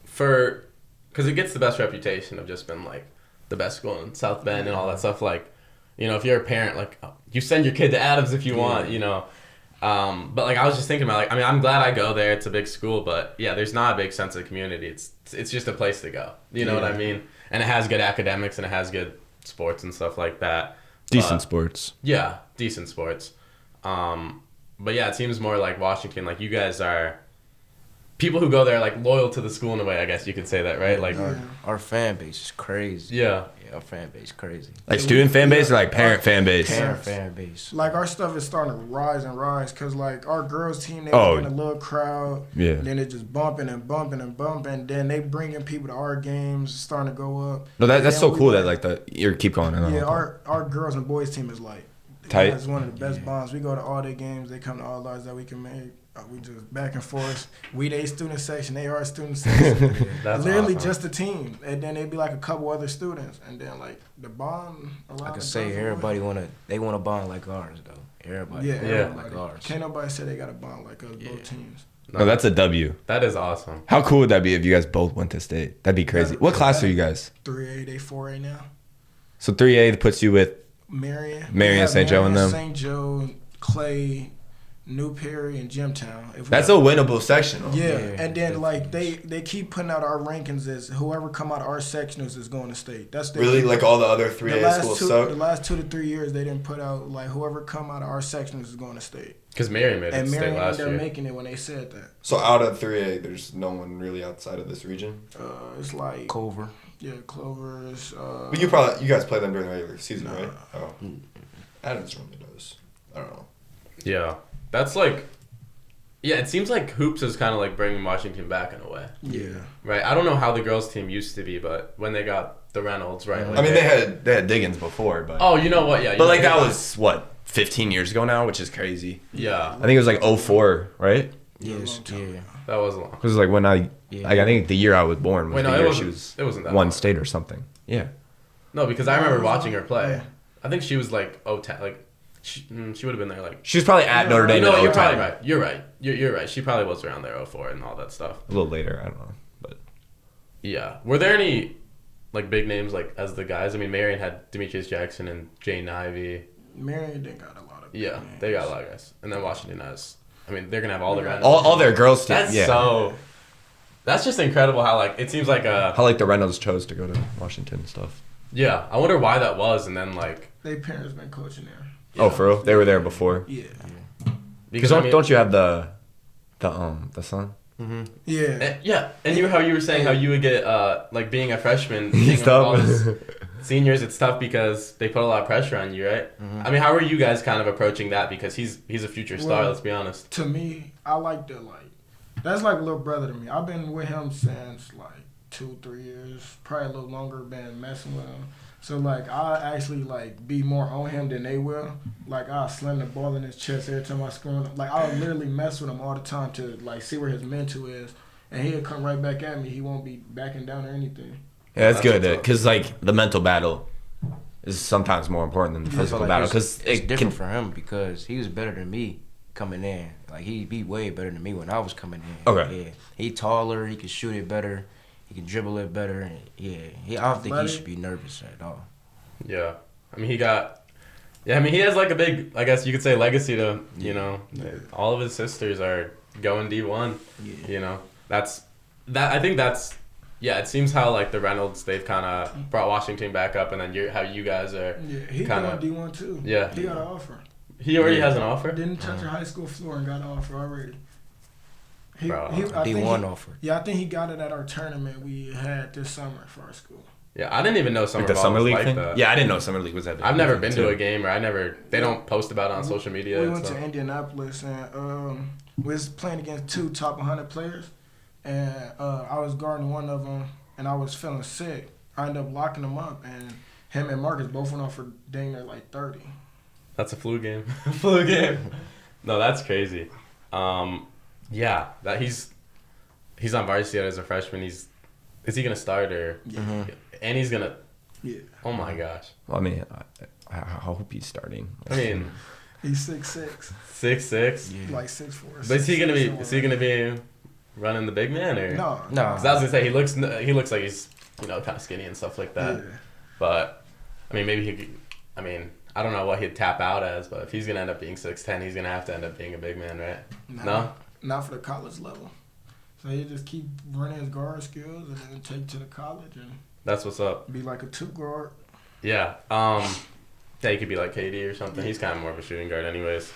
because it gets the best reputation of just being like the best school in South Bend and all that stuff. Like, you know, if you're a parent, like you send your kid to Adams if you want, you know. But like I was just thinking about like I mean I'm glad I go there. It's a big school, but yeah, there's not a big sense of community. It's just a place to go. You know what I mean? And it has good academics and it has good sports and stuff like that. Decent sports. Yeah, decent sports. But yeah, it seems more like Washington. Like you guys are people who go there like loyal to the school in a way. I guess you could say that, right? Like Our fan base is crazy. yeah. Yeah, our fan base crazy. Like student fan base or like parent fan base? Parent fan base. Like our stuff is starting to rise because like our girls team they Oh. in a little crowd. Yeah. Then it just bumping and bumping and bumping. Then they bringing people to our games, it's starting to go up. No, that's Then so we cool that like you keep going. Yeah, our girls and boys team is like Tight. It's one of the best bonds. We go to all their games. They come to all ours that we can make. We just back and forth. We they student section. They are student section. That's Literally awesome. just a team, and then they'd be like a couple other students, and then like the bond. I could say everybody they want a bond like ours though. Everybody Yeah, want a yeah. bond like ours. Can't nobody say they got a bond like us. Yeah. Both teams. No, that's a W. That is awesome. How cool would that be if you guys both went to state? That'd be crazy. What class are you guys? 3A, they 4A now. So 3A puts you with Marion, Marion, St. Joe, and them. St. Joe, Clay, New Perry, and Jimtown. If we That's a winnable section. Yeah, Yeah. and then like they keep putting out our rankings as whoever come out of our sectionals is going to state. That's the Really, like all the other the 3A last schools two suck. the last 2 to 3 years they didn't put out like whoever come out of our sectionals is going to state. Because Marion made it And to state Marion last ended up year. making it when they said that. So out of 3A, there's no one really outside of this region. It's like Culver. yeah, Clovers. But you guys play them during the regular season, right? Oh, Adams normally does. I don't know. Yeah, that's like. Yeah, it seems like hoops is kind of like bringing Washington back in a way, Yeah. right? I don't know how the girls' team used to be, but when they got the Reynolds, right? Like I mean, they had Diggins before, but Oh, you know what? Yeah, you but know, like that they- was what 15 years ago now, which is crazy. Yeah, I think it was like 04, right? Yes, yeah. that was long. It was like when I Yeah. I think the year I was born was Wait, the no, year it she wasn't. was It wasn't that one long. state or something. Yeah. No, because I remember Yeah. watching her play. Yeah. I think she was like 010, like she would have been there like. She was probably at Yeah, Notre Dame. You know, at you're 05. probably right. You're right. You're right. She probably was around there 04 and all that stuff. A little later, I don't know, but Yeah. Were there any like big names like as the guys? I mean, Marion had Demetrius Jackson and Jane Ivey. Marion, they got a lot of Yeah, names. they got a lot of guys. And then Washington has. I mean, they're gonna have all the Reynolds. All their girls team. That's yeah. so. That's just incredible how like it seems like How like the Reynolds chose to go to Washington and stuff. Yeah, I wonder why that was, and then like. They parents been coaching there. Oh, for real? They were there before. Yeah. Because don't you have the son? Yeah. Yeah, and how you were saying how you would get like being a freshman, being He's with all tough. these seniors, it's tough because they put a lot of pressure on you, right? I mean, how are you guys kind of approaching that? Because he's a future star. Well, Let's be honest. To me, I like to that's like a little brother to me. I've been with him since like 2-3 years, probably a little longer. Been messing with him, so like I actually like be more on him than they will. Like I slam the ball in his chest every time I score him. Like I literally mess with him all the time to like see where his mental is, and he'll come right back at me. He won't be backing down or anything. Yeah, that's good. what's up. Because like the mental battle is sometimes more important than the physical battle. Because it's different for him because he was better than me coming in. Like he'd be way better than me when I was coming in. Okay. Yeah. He taller. He could shoot it better. He can dribble it better. And yeah. I don't think he should be nervous at all. Yeah, I mean he has like a big, I guess you could say, legacy to all of his sisters are going D1. Yeah. You know, I think that's. Yeah, it seems how like the Reynolds, they've kind of brought Washington back up, and then how you guys are. Yeah, he kinda, going D1 too. Yeah. He got an offer. He already has an offer. Didn't touch a high school floor and got an offer already. Bro, I think D1 offer. Yeah, I think he got it at our tournament we had this summer for our school. Yeah, I didn't even know summer the ball summer was league like thing. that. Yeah, I didn't know summer league was that. I've never been to a game, or they don't post about it on social media. We and went stuff. to Indianapolis and we was playing against 2 top 100 players, and I was guarding one of them, and I was feeling sick. I ended up locking him up, and him and Marcus both went off for dang near like 30. That's a flu game. Flu game. No, that's crazy. Yeah, that he's on varsity as a freshman. Is he gonna start or? Yeah. And he's gonna. Yeah. Oh my gosh. Well, I mean, I hope he's starting. I mean, He's 6'6", 6'6". Yeah. like 6'4". But is he gonna be? 6'6", Is he gonna be running the big man or? No. No. Because I was gonna say he looks like he's kind of skinny and stuff like that. Yeah. But I mean, maybe he could. I mean, I don't know what he'd tap out as, but if he's gonna end up being 6'10", he's gonna have to end up being a big man, right? No. Not for the college level. So he just keep running his guard skills and then take to the college and That's what's up. be like a 2 guard. Yeah. Yeah, he could be like KD or something. He's kind of more of a shooting guard, anyways.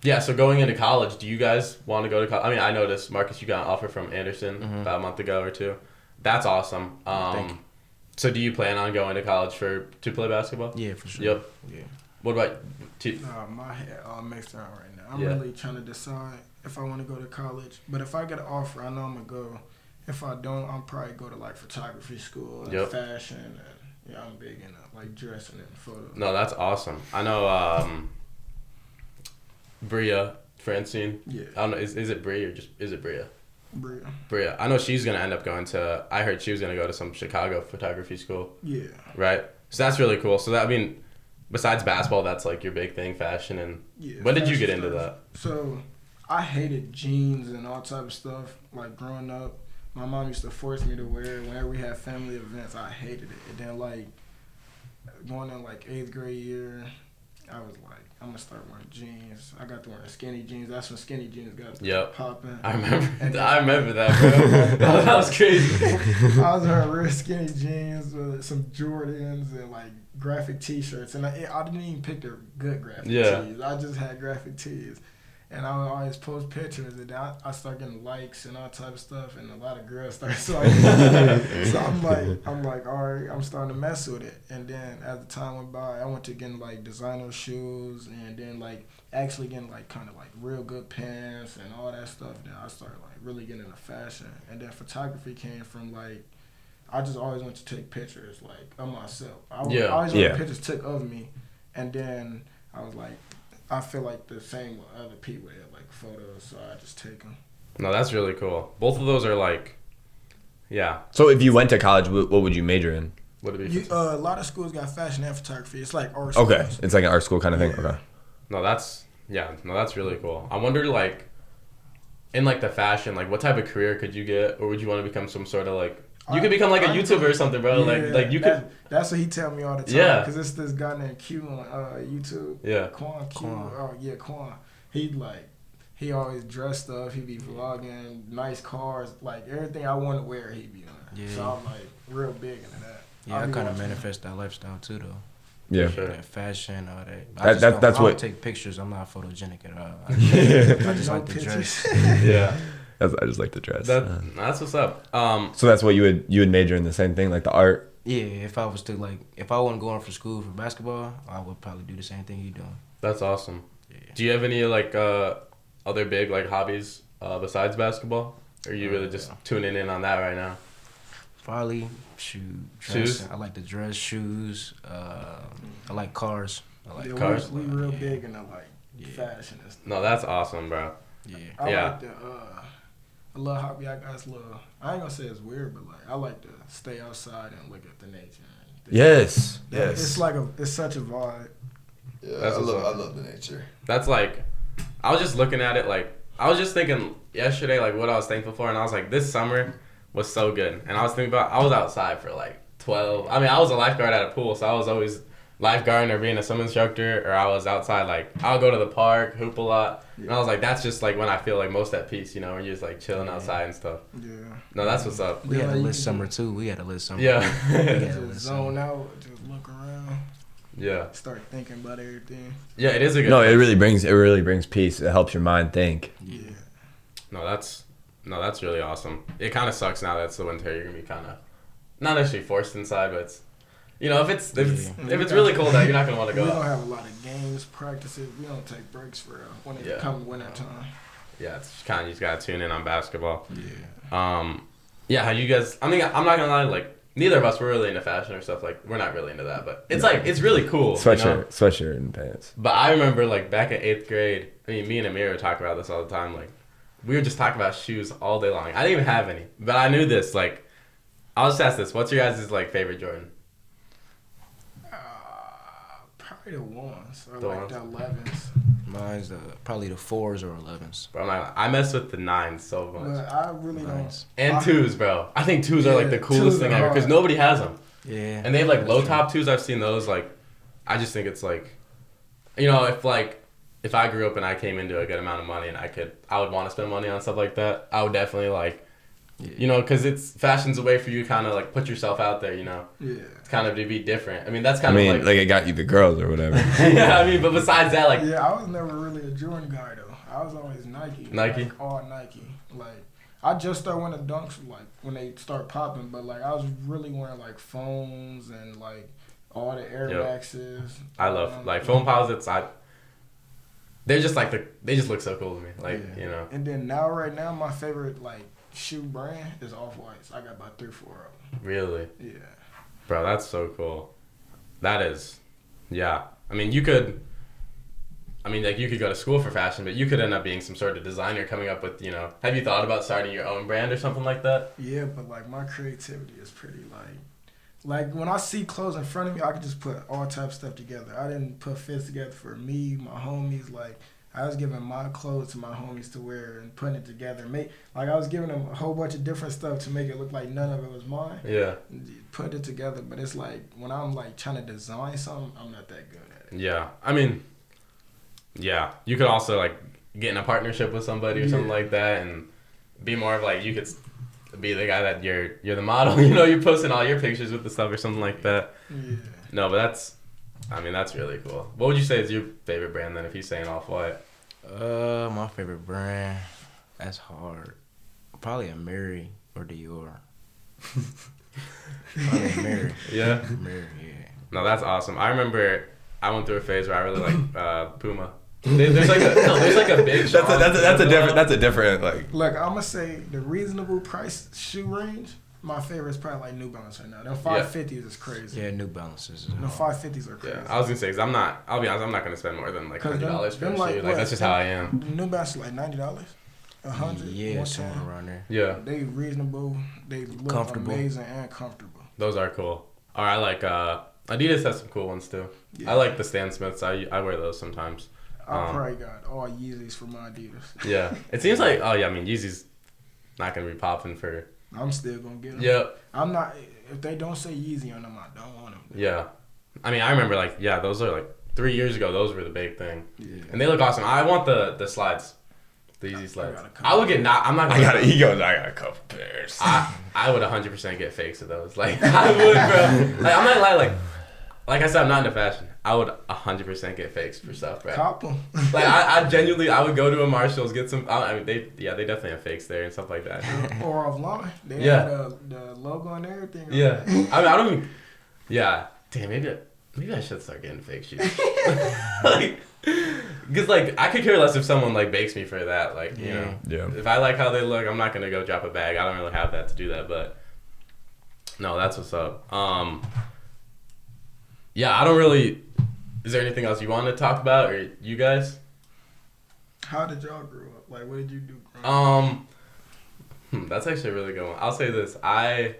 Yeah. So going into college, do you guys want to go to college? I mean, I noticed Marcus, you got an offer from Anderson about a month ago or 2. That's awesome. Thank you. So do you plan on going to college to play basketball? Yeah, for sure. Yep. Yeah. What about My head all mixed around right now. I'm Yeah. really trying to decide if I want to go to college. But if I get an offer, I know I'm going to go. If I don't, I'll probably go to like photography school and Yep. fashion. And yeah, I'm big into like dressing and photos. No, that's awesome. I know Bria Francine. Yeah. I don't know, is it Bria or just is it Bria? Bria. Bria. I know she's gonna end up going to. I heard she was gonna go to some Chicago photography school. Yeah. Right. So that's really cool. So that, I mean, besides basketball, that's like your big thing, fashion. And Yeah. when did you get fashion into stuff. that? So I hated jeans and all type of stuff. Like growing up, my mom used to force me to wear it. Whenever we had family events, I hated it. And then like going in like 8th grade year, I was like, I'm gonna start wearing jeans. I got to wearing skinny jeans. That's when skinny jeans got Yep. popping. I remember. And I remember that, bro. That was crazy. I was wearing real skinny jeans with some Jordans and like graphic T-shirts, and I didn't even pick the good graphic Yeah. tees. I just had graphic tees, and I would always post pictures, and then I started getting likes and all type of stuff, and a lot of girls started swiping. So I'm like, all right, I'm starting to mess with it, and then as the time went by, I went to getting like designer shoes, and then like actually getting like kind of like real good pants and all that stuff. Then I started like really getting into fashion, and then photography came from like. I just always wanted to take pictures, like, of myself. I always wanted pictures took of me. And then I was like, I feel like the same with other people. They have, like, photos, so I just take them. No, that's really cool. Both of those are like, yeah. So if you went to college, what would you major in? Would it be? A lot of schools got fashion and photography. It's like art schools. Okay, it's like an art school kind of thing. Yeah. Okay. No, that's really cool. I wonder, like, in like the fashion, like, what type of career could you get, or would you want to become some sort of like You could become like a YouTuber or something, bro. Like you could. That's what he tell me all the time. Yeah. Because it's this guy named Q on YouTube. Yeah. Quan. Oh yeah, Quan. He always dressed up. He be vlogging, nice cars, like everything I want to wear. He be on. Yeah. So I'm like real big into that. Yeah, I kind of manifest that lifestyle too, though. Yeah. Sure. That fashion, all that. That's I what. don't take pictures. I'm not photogenic at all. I just No like to dress. Yeah. I just like to dress. That's what's up. So that's what you would major in the same thing, like the art. Yeah, if I wasn't going for school for basketball, I would probably do the same thing you doing. That's awesome. Yeah. Do you have any like other big like hobbies besides basketball? Or are you really just tuning in on that right now? Probably Shoes? I like to dress, shoes. I like cars. I like cars. We real big into like fashion and stuff. No, that's awesome, bro. Yeah. I Yeah. like the a little hobby I got. Is little. I ain't gonna say it's weird, but like I like to stay outside and look at the nature. Yes. It's such a vibe. Yeah, That's I what's up. love the nature. That's like, I was just looking at it like, I was just thinking yesterday like what I was thankful for, and I was like, this summer was so good. And I was thinking about, I was outside for like 12, I mean I was a lifeguard at a pool, so I was always lifeguarding or being a swim instructor, or I was outside like, I'll go to the park, hoop a lot. And I was like, that's just like when I feel like most at peace, you know, when you're just like chilling outside and stuff. Yeah. No, that's what's up. We had a you lit can summer too. We had a lit summer. Yeah. Just zone out, just look around, Yeah. start thinking about everything. Yeah, it is a good No, place. it really brings peace. It helps your mind think. Yeah. No, that's really awesome. It kind of sucks now that it's the winter. You're gonna be kind of not necessarily forced inside, but it's, you know, if it's really cold out, you're not gonna want to We go don't out. have a lot of games, practices. We don't take breaks for real when it Yeah. comes winter time. Yeah, it's kind of, you just gotta tune in on basketball. Yeah. Yeah, how you guys? I mean, I'm not gonna lie, like neither of us were really into fashion or stuff. Like we're not really into that, but it's like it's really cool. Sweatshirt, You know? sweatshirt and pants. But I remember like back in 8th grade. I mean, me and Amir would talk about this all the time. Like we would just talk about shoes all day long. I didn't even have any, but I knew this. Like I'll just ask this: what's your guys' like favorite Jordan? Probably the ones or The like ones. the 11s. Mine's probably the 4s or 11s. Bro, I mess with the 9s so much. But I really Nice. And I- 2s, bro. I think 2s are like the Yeah, coolest 2s thing are ever because hard. nobody has them. Yeah. And they have like That's low true. top 2s. I've seen those. Like, I just think it's like, you know, if I grew up and I came into a good amount of money and I would want to spend money on stuff like that, I would definitely like, you know, because fashion's a way for you to kind of like put yourself out there, you know. Yeah. It's kind of to be different. I mean, that's I kind mean, of like it got you the girls or whatever. yeah, I mean, but besides that, like, Yeah, I was never really a Jordan guy though. I was always Nike. Nike? Like, all Nike. Like I just started wearing the dunks like when they start popping, but like I was really wearing like foams and like all the Air Yep. Maxes. I love like foam posits. They're just like they just look so cool to me. Like Yeah. you know. And then right now my favorite like shoe brand is Off-Whites. I got about 3-4 of them. Really, Yeah. bro, that's so cool. That is, yeah. I mean, you could go to school for fashion, but you could end up being some sort of designer coming up with, you know. Have you thought about starting your own brand or something like that? Yeah, but like my creativity is pretty like when I see clothes in front of me, I can just put all type of stuff together. I didn't put fits together for me, my homies. Like I was giving my clothes to my homies to wear and putting it together. I was giving them a whole bunch of different stuff to make it look like none of it was mine. Yeah. Put it together, but it's like when I'm like trying to design something, I'm not that good at it. Yeah. I mean, yeah. You could also like get in a partnership with somebody or something like that, and be more of like you could be the guy that you're the model. You know, you're posting all your pictures with the stuff or something like that. Yeah. No, but that's really cool. What would you say is your favorite brand then, if he's saying Off-White? My favorite brand. That's hard. Probably a Mary or Dior. Probably a Mary. Yeah. Mary, yeah. No, that's awesome. I remember I went through a phase where I really like Puma. There's like a big. That's a different like. Look, I'm gonna say the reasonable price shoe range. My favorite is probably like New Balance right now. Them 550s is crazy. Yeah, New Balances. Them 550s are crazy. Yeah, I was gonna say because I'll be honest, I'm not gonna spend more than like $100 for a them shoe. Like what, that's just how I am. New Balance is like $90, $100. Yeah, somewhere around there. Yeah, They reasonable. They look Comfortable. amazing and comfortable. those are cool. Or I like Adidas has some cool ones too. Yeah. I like the Stan Smiths. I wear those sometimes. I probably got all Yeezys for my Adidas. Yeah, it seems like I mean Yeezy's not gonna be popping for I'm still gonna get them. Yep. I'm not. If they don't say Yeezy on them, I don't want them. Yeah. I mean, I remember like those are like 3 years ago. Those were the big thing. Yeah. And they look awesome. I want the slides. The Yeezy slides. got a couple. I would get I'm not. I got a couple pairs. I would 100% get fakes of those. Like I would, bro. Like I'm not like I said, I'm not into fashion. I would 100% get fakes for stuff, bro. Cop them. Like I genuinely, I would go to a Marshalls, get some. I mean, they definitely have fakes there and stuff like that. Or offline. They Yeah. have the logo and everything. Yeah, I mean, I don't even. Yeah, damn, maybe I should start getting fake shoes. Like, cause like I could care less if someone like bakes me for that. Like you know, Yeah. if I like how they look, I'm not gonna go drop a bag. I don't really have that to do that, but no, that's what's up. Yeah, I don't really. Is there anything else you want to talk about, or you guys? How did y'all grow up? Like, what did you do growing up? That's actually a really good one. I'll say this: I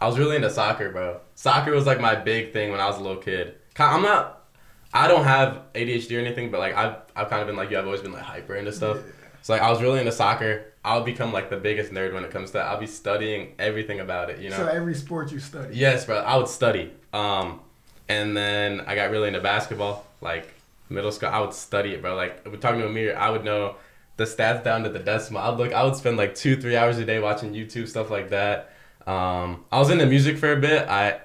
was really into soccer, bro. Soccer was like my big thing when I was a little kid. I don't have ADHD or anything, but like I've kind of been like you. I've always been like hyper into stuff. Yeah. So like I was really into soccer. I'll become like the biggest nerd when it comes to that. I'll be studying everything about it, you know. So every sport you study. Yes, bro. I would study. And then I got really into basketball. Like middle school, I would study it, bro. Like we're talking to a mirror, I would know the stats down to the decimal. I would spend like 2-3 hours a day watching YouTube, stuff like that. I was into music for a bit. I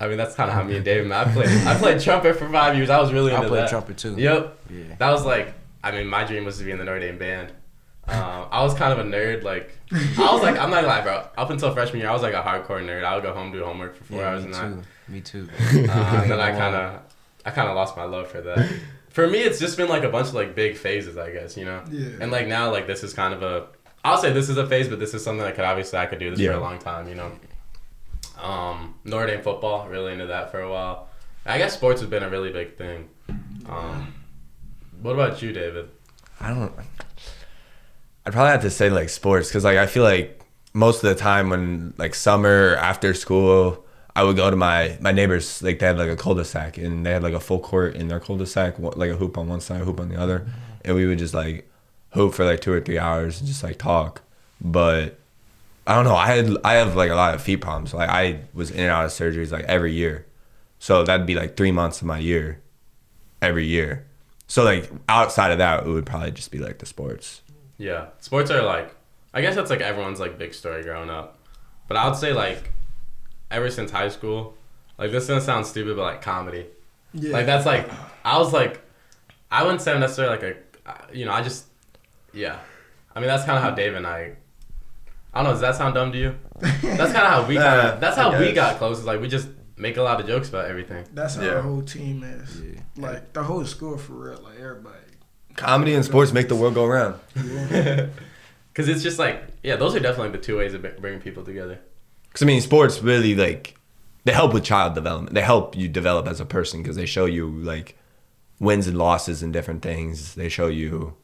mean that's kind of how me and David met. I played trumpet for 5 years. I was really into that. I played trumpet too. Yep. Yeah. That was like, I mean, my dream was to be in the Notre Dame band. I was kind of a nerd. Like, I was like, I'm not gonna lie, bro. Up until freshman year, I was like a hardcore nerd. I would go home, do homework for 4 hours a night. Me too. And then I kind of lost my love for that. For me, it's just been like a bunch of like big phases, I guess, you know. Yeah. And like now, like this is kind of I'll say this is a phase, but this is something I could do this for a long time, you know. Notre Dame football, really into that for a while. I guess sports has been a really big thing. What about you, David? I'd probably have to say like sports because like I feel like most of the time when like summer after school I would go to my neighbors, like they had like a cul-de-sac and they had like a full court in their cul-de-sac, like a hoop on one side, hoop on the other, and we would just like hoop for like 2 or 3 hours and just like talk. But I don't know, I have like a lot of feet problems. Like I was in and out of surgeries like every year, so that'd be like 3 months of my year every year. So like outside of that, it would probably just be like the sports. Yeah, sports are like, I guess that's like everyone's like big story growing up. But I would say like ever since high school, like this is gonna sound stupid, but like comedy. Yeah. Like that's like, I was like, I wouldn't say I'm necessarily like I just, yeah. I mean, that's kind of how Dave and I don't know, does that sound dumb to you? That's kind of how we we got close. Is like we just make a lot of jokes about everything. That's how the whole team is. Yeah. Like the whole school for real. Like everybody. Comedy and sports make the world go round. Yeah. Because it's just like, yeah, those are definitely the two ways of bringing people together. Because I mean, sports really like they help with child development. They help you develop as a person because they show you like wins and losses and different things. They show you,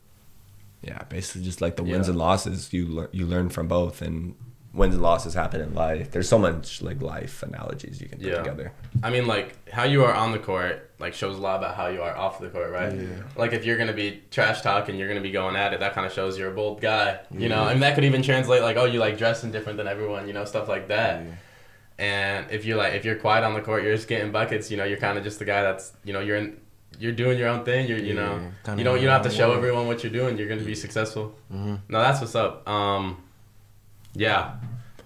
basically just like the wins and losses. You learn from both, and wins and losses happen in life. There's so much like life analogies you can put together. I mean, like how you are on the court like shows a lot about how you are off the court, right? Yeah. Like if you're gonna be trash talking, you're gonna be going at it. That kind of shows you're a bold guy, you know. And that could even translate like, oh, you like dressing different than everyone, you know, stuff like that. Yeah. And if you're quiet on the court, you're just getting buckets. You know, you're kind of just the guy that's, you know, you're doing your own thing. You know, you don't have to show everyone what you're doing. You're gonna be successful. Mm-hmm. No, that's what's up. Yeah,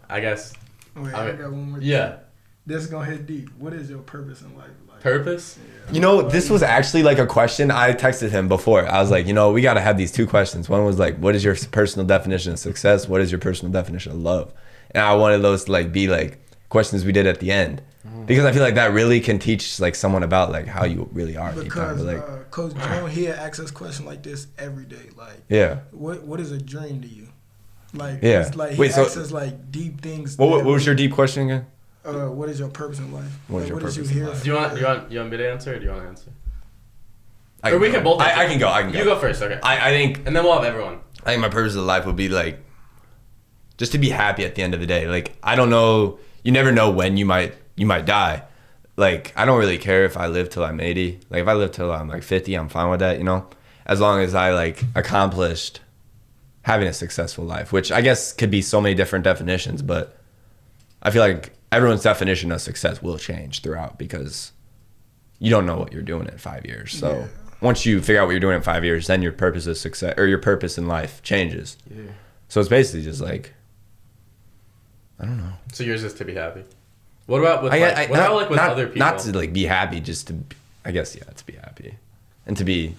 I guess. Wait, I got one more thing. Yeah. This is gonna hit deep. What is your purpose in life? Purpose? Yeah. You know, this was actually like a question I texted him before. I was like, you know, we got to have these 2 questions. One was like, what is your personal definition of success? What is your personal definition of love? And I wanted those to like be like questions we did at the end, because I feel like that really can teach like someone about like how you really are. Because like, Coach Joe, he asks us questions like this every day. Like, what is a dream to you? Like, it's like he asks us like deep things. What was your deep question again? What is your purpose in life? What is your purpose in life? Do you want me to answer, or do you want to answer? Or we can both. I can go. You go first. Okay. I think, and then we'll have everyone. I think my purpose of life would be like just to be happy at the end of the day. Like I don't know. You never know when you might die. Like I don't really care if I live till I'm 80. Like if I live till I'm like 50, I'm fine with that. You know, as long as I like accomplished having a successful life, which I guess could be so many different definitions, but I feel like everyone's definition of success will change throughout because you don't know what you're doing in 5 years. So once you figure out what you're doing in 5 years, then your purpose of success or your purpose in life changes. Yeah. So it's basically just like, I don't know. So yours is to be happy. What about with with other people? Not to like be happy, just to, I guess, yeah, to be happy. And to be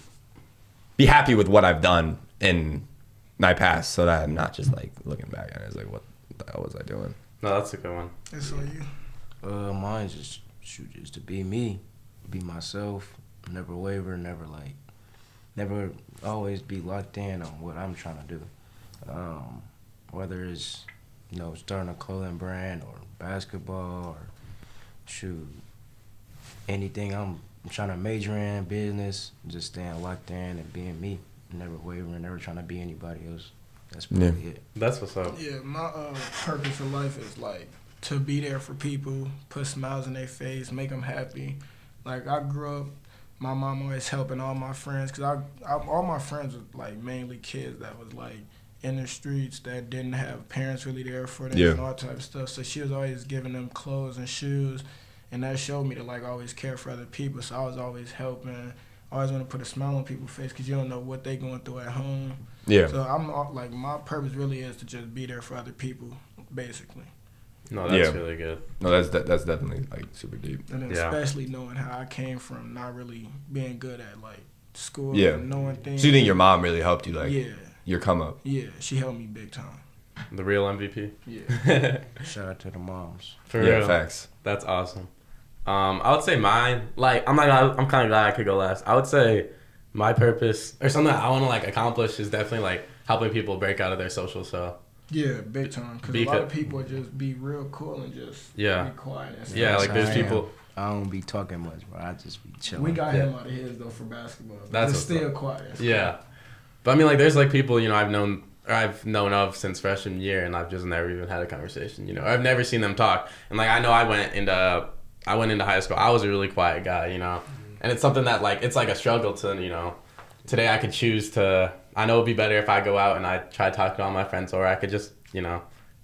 happy with what I've done in my past so that I'm not just like looking back at it as like, what the hell was I doing? No, that's a good one. It's on you. Mine's just to be me, be myself, never waver, never always be locked in on what I'm trying to do. Whether it's, starting a clothing brand or basketball or anything I'm trying to major in, business, just staying locked in and being me, never wavering, never trying to be anybody else. That's probably it. That's what's up. Yeah, my purpose in life is like to be there for people, put smiles in their face, make them happy. Like I grew up, my mom always helping all my friends because all my friends were like mainly kids that was like in the streets that didn't have parents really there for them and all type of stuff. So she was always giving them clothes and shoes, and that showed me to like always care for other people. So I was always helping. I always want to put a smile on people's face because you don't know what they going through at home. Yeah. So I'm like, my purpose really is to just be there for other people, basically. No, that's really good. No, that's definitely like super deep. And then especially knowing how I came from not really being good at like school, and knowing things. So you think your mom really helped you, like your come up? Yeah, she helped me big time. The real MVP. Yeah. Shout out to the moms. For real. Facts. That's awesome. I would say mine. Like I'm kind of glad I could go last. I would say my purpose or something that I want to like accomplish is definitely like helping people break out of their social cell. Yeah, big time. Because a lot of people just be real cool and just be quiet. And yeah, like there's people. I don't be talking much, bro. I just be chilling. We got him out of his though for basketball. That's just still quiet. Yeah, but I mean, like, there's like people I've known of since freshman year, and I've just never even had a conversation. I've never seen them talk, and like I know I went into high school. I was a really quiet guy, and it's something that like it's like a struggle to today I could choose to. I know it'd be better if I go out and I try to talk to all my friends, or I could just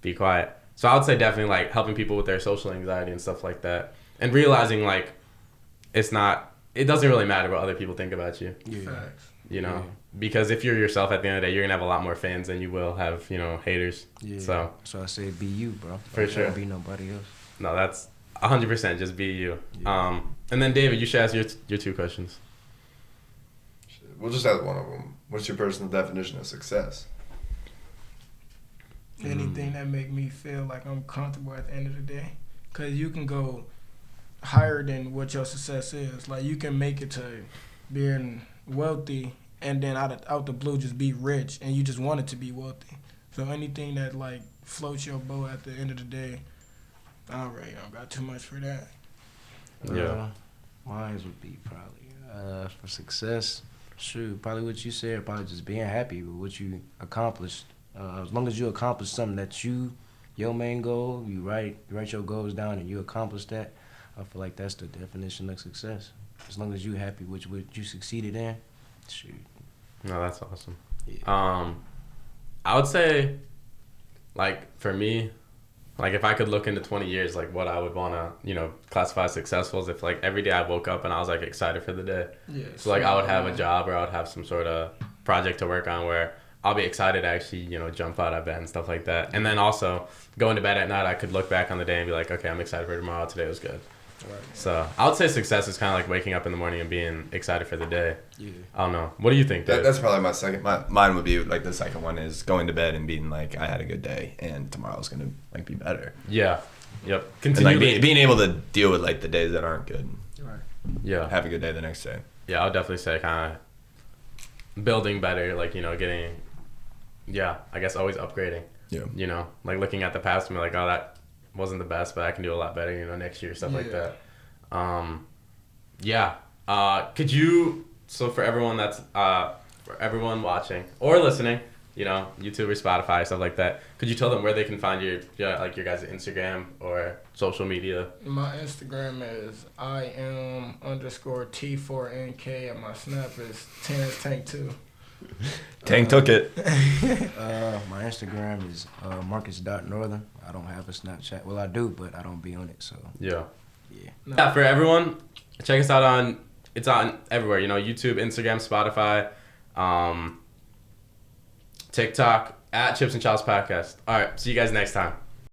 be quiet. So I would say definitely like helping people with their social anxiety and stuff like that, and realizing like it doesn't really matter what other people think about you. Yeah. Facts. Because if you're yourself at the end of the day, you're gonna have a lot more fans than you will have haters. Yeah. So I say be you, bro. For sure. Don't be nobody else. No, that's 100%. Just be you. Yeah. And then David, you should ask your two questions. We'll just ask one of them. What's your personal definition of success? Anything that make me feel like I'm comfortable at the end of the day. Because you can go higher than what your success is. Like, you can make it to being wealthy and then out the blue just be rich and you just want it to be wealthy. So anything that, like, floats your boat at the end of the day, I don't got too much for that. Yeah. Mine would be probably for success. Shoot, probably what you said, probably just being happy with what you accomplished. As long as you accomplish something that your main goal, you write your goals down and you accomplish that, I feel like that's the definition of success. As long as you happy with what you succeeded in, shoot. No, that's awesome. Yeah. I would say, like, for me, like, if I could look into 20 years, like, what I would want to, classify as successful is if, like, every day I woke up and I was, like, excited for the day. Yeah, so, like, I would have a job or I would have some sort of project to work on where I'll be excited to actually, jump out of bed and stuff like that. And then also, going to bed at night, I could look back on the day and be like, okay, I'm excited for tomorrow. Today was good. Right. So, I would say success is kind of like waking up in the morning and being excited for the day. Yeah. I don't know. What do you think, Dave? That's probably my second. Mine would be like the second one is going to bed and being like, I had a good day and tomorrow's gonna like be better. Yeah. Yep. And like being able to deal with like the days that aren't good. Right. Yeah. Have a good day the next day. Yeah, I would definitely say kind of building better, like, getting, I guess always upgrading. Yeah. Like looking at the past and be like, oh, that wasn't the best, but I can do a lot better, next year, stuff like that. Could you, so for everyone for everyone watching or listening, YouTube or Spotify, stuff like that, could you tell them where they can find your guys' Instagram or social media? My Instagram is IM_T4NK and my Snap is Terrence Tank 2. Tank took it. My Instagram is Marcus.Northern. I don't have a Snapchat. Well, I do, but I don't be on it. So Yeah. yeah. Yeah, for everyone, check us out on, it's on everywhere, YouTube, Instagram, Spotify, TikTok, at Chips and Chops Podcast. All right, see you guys next time.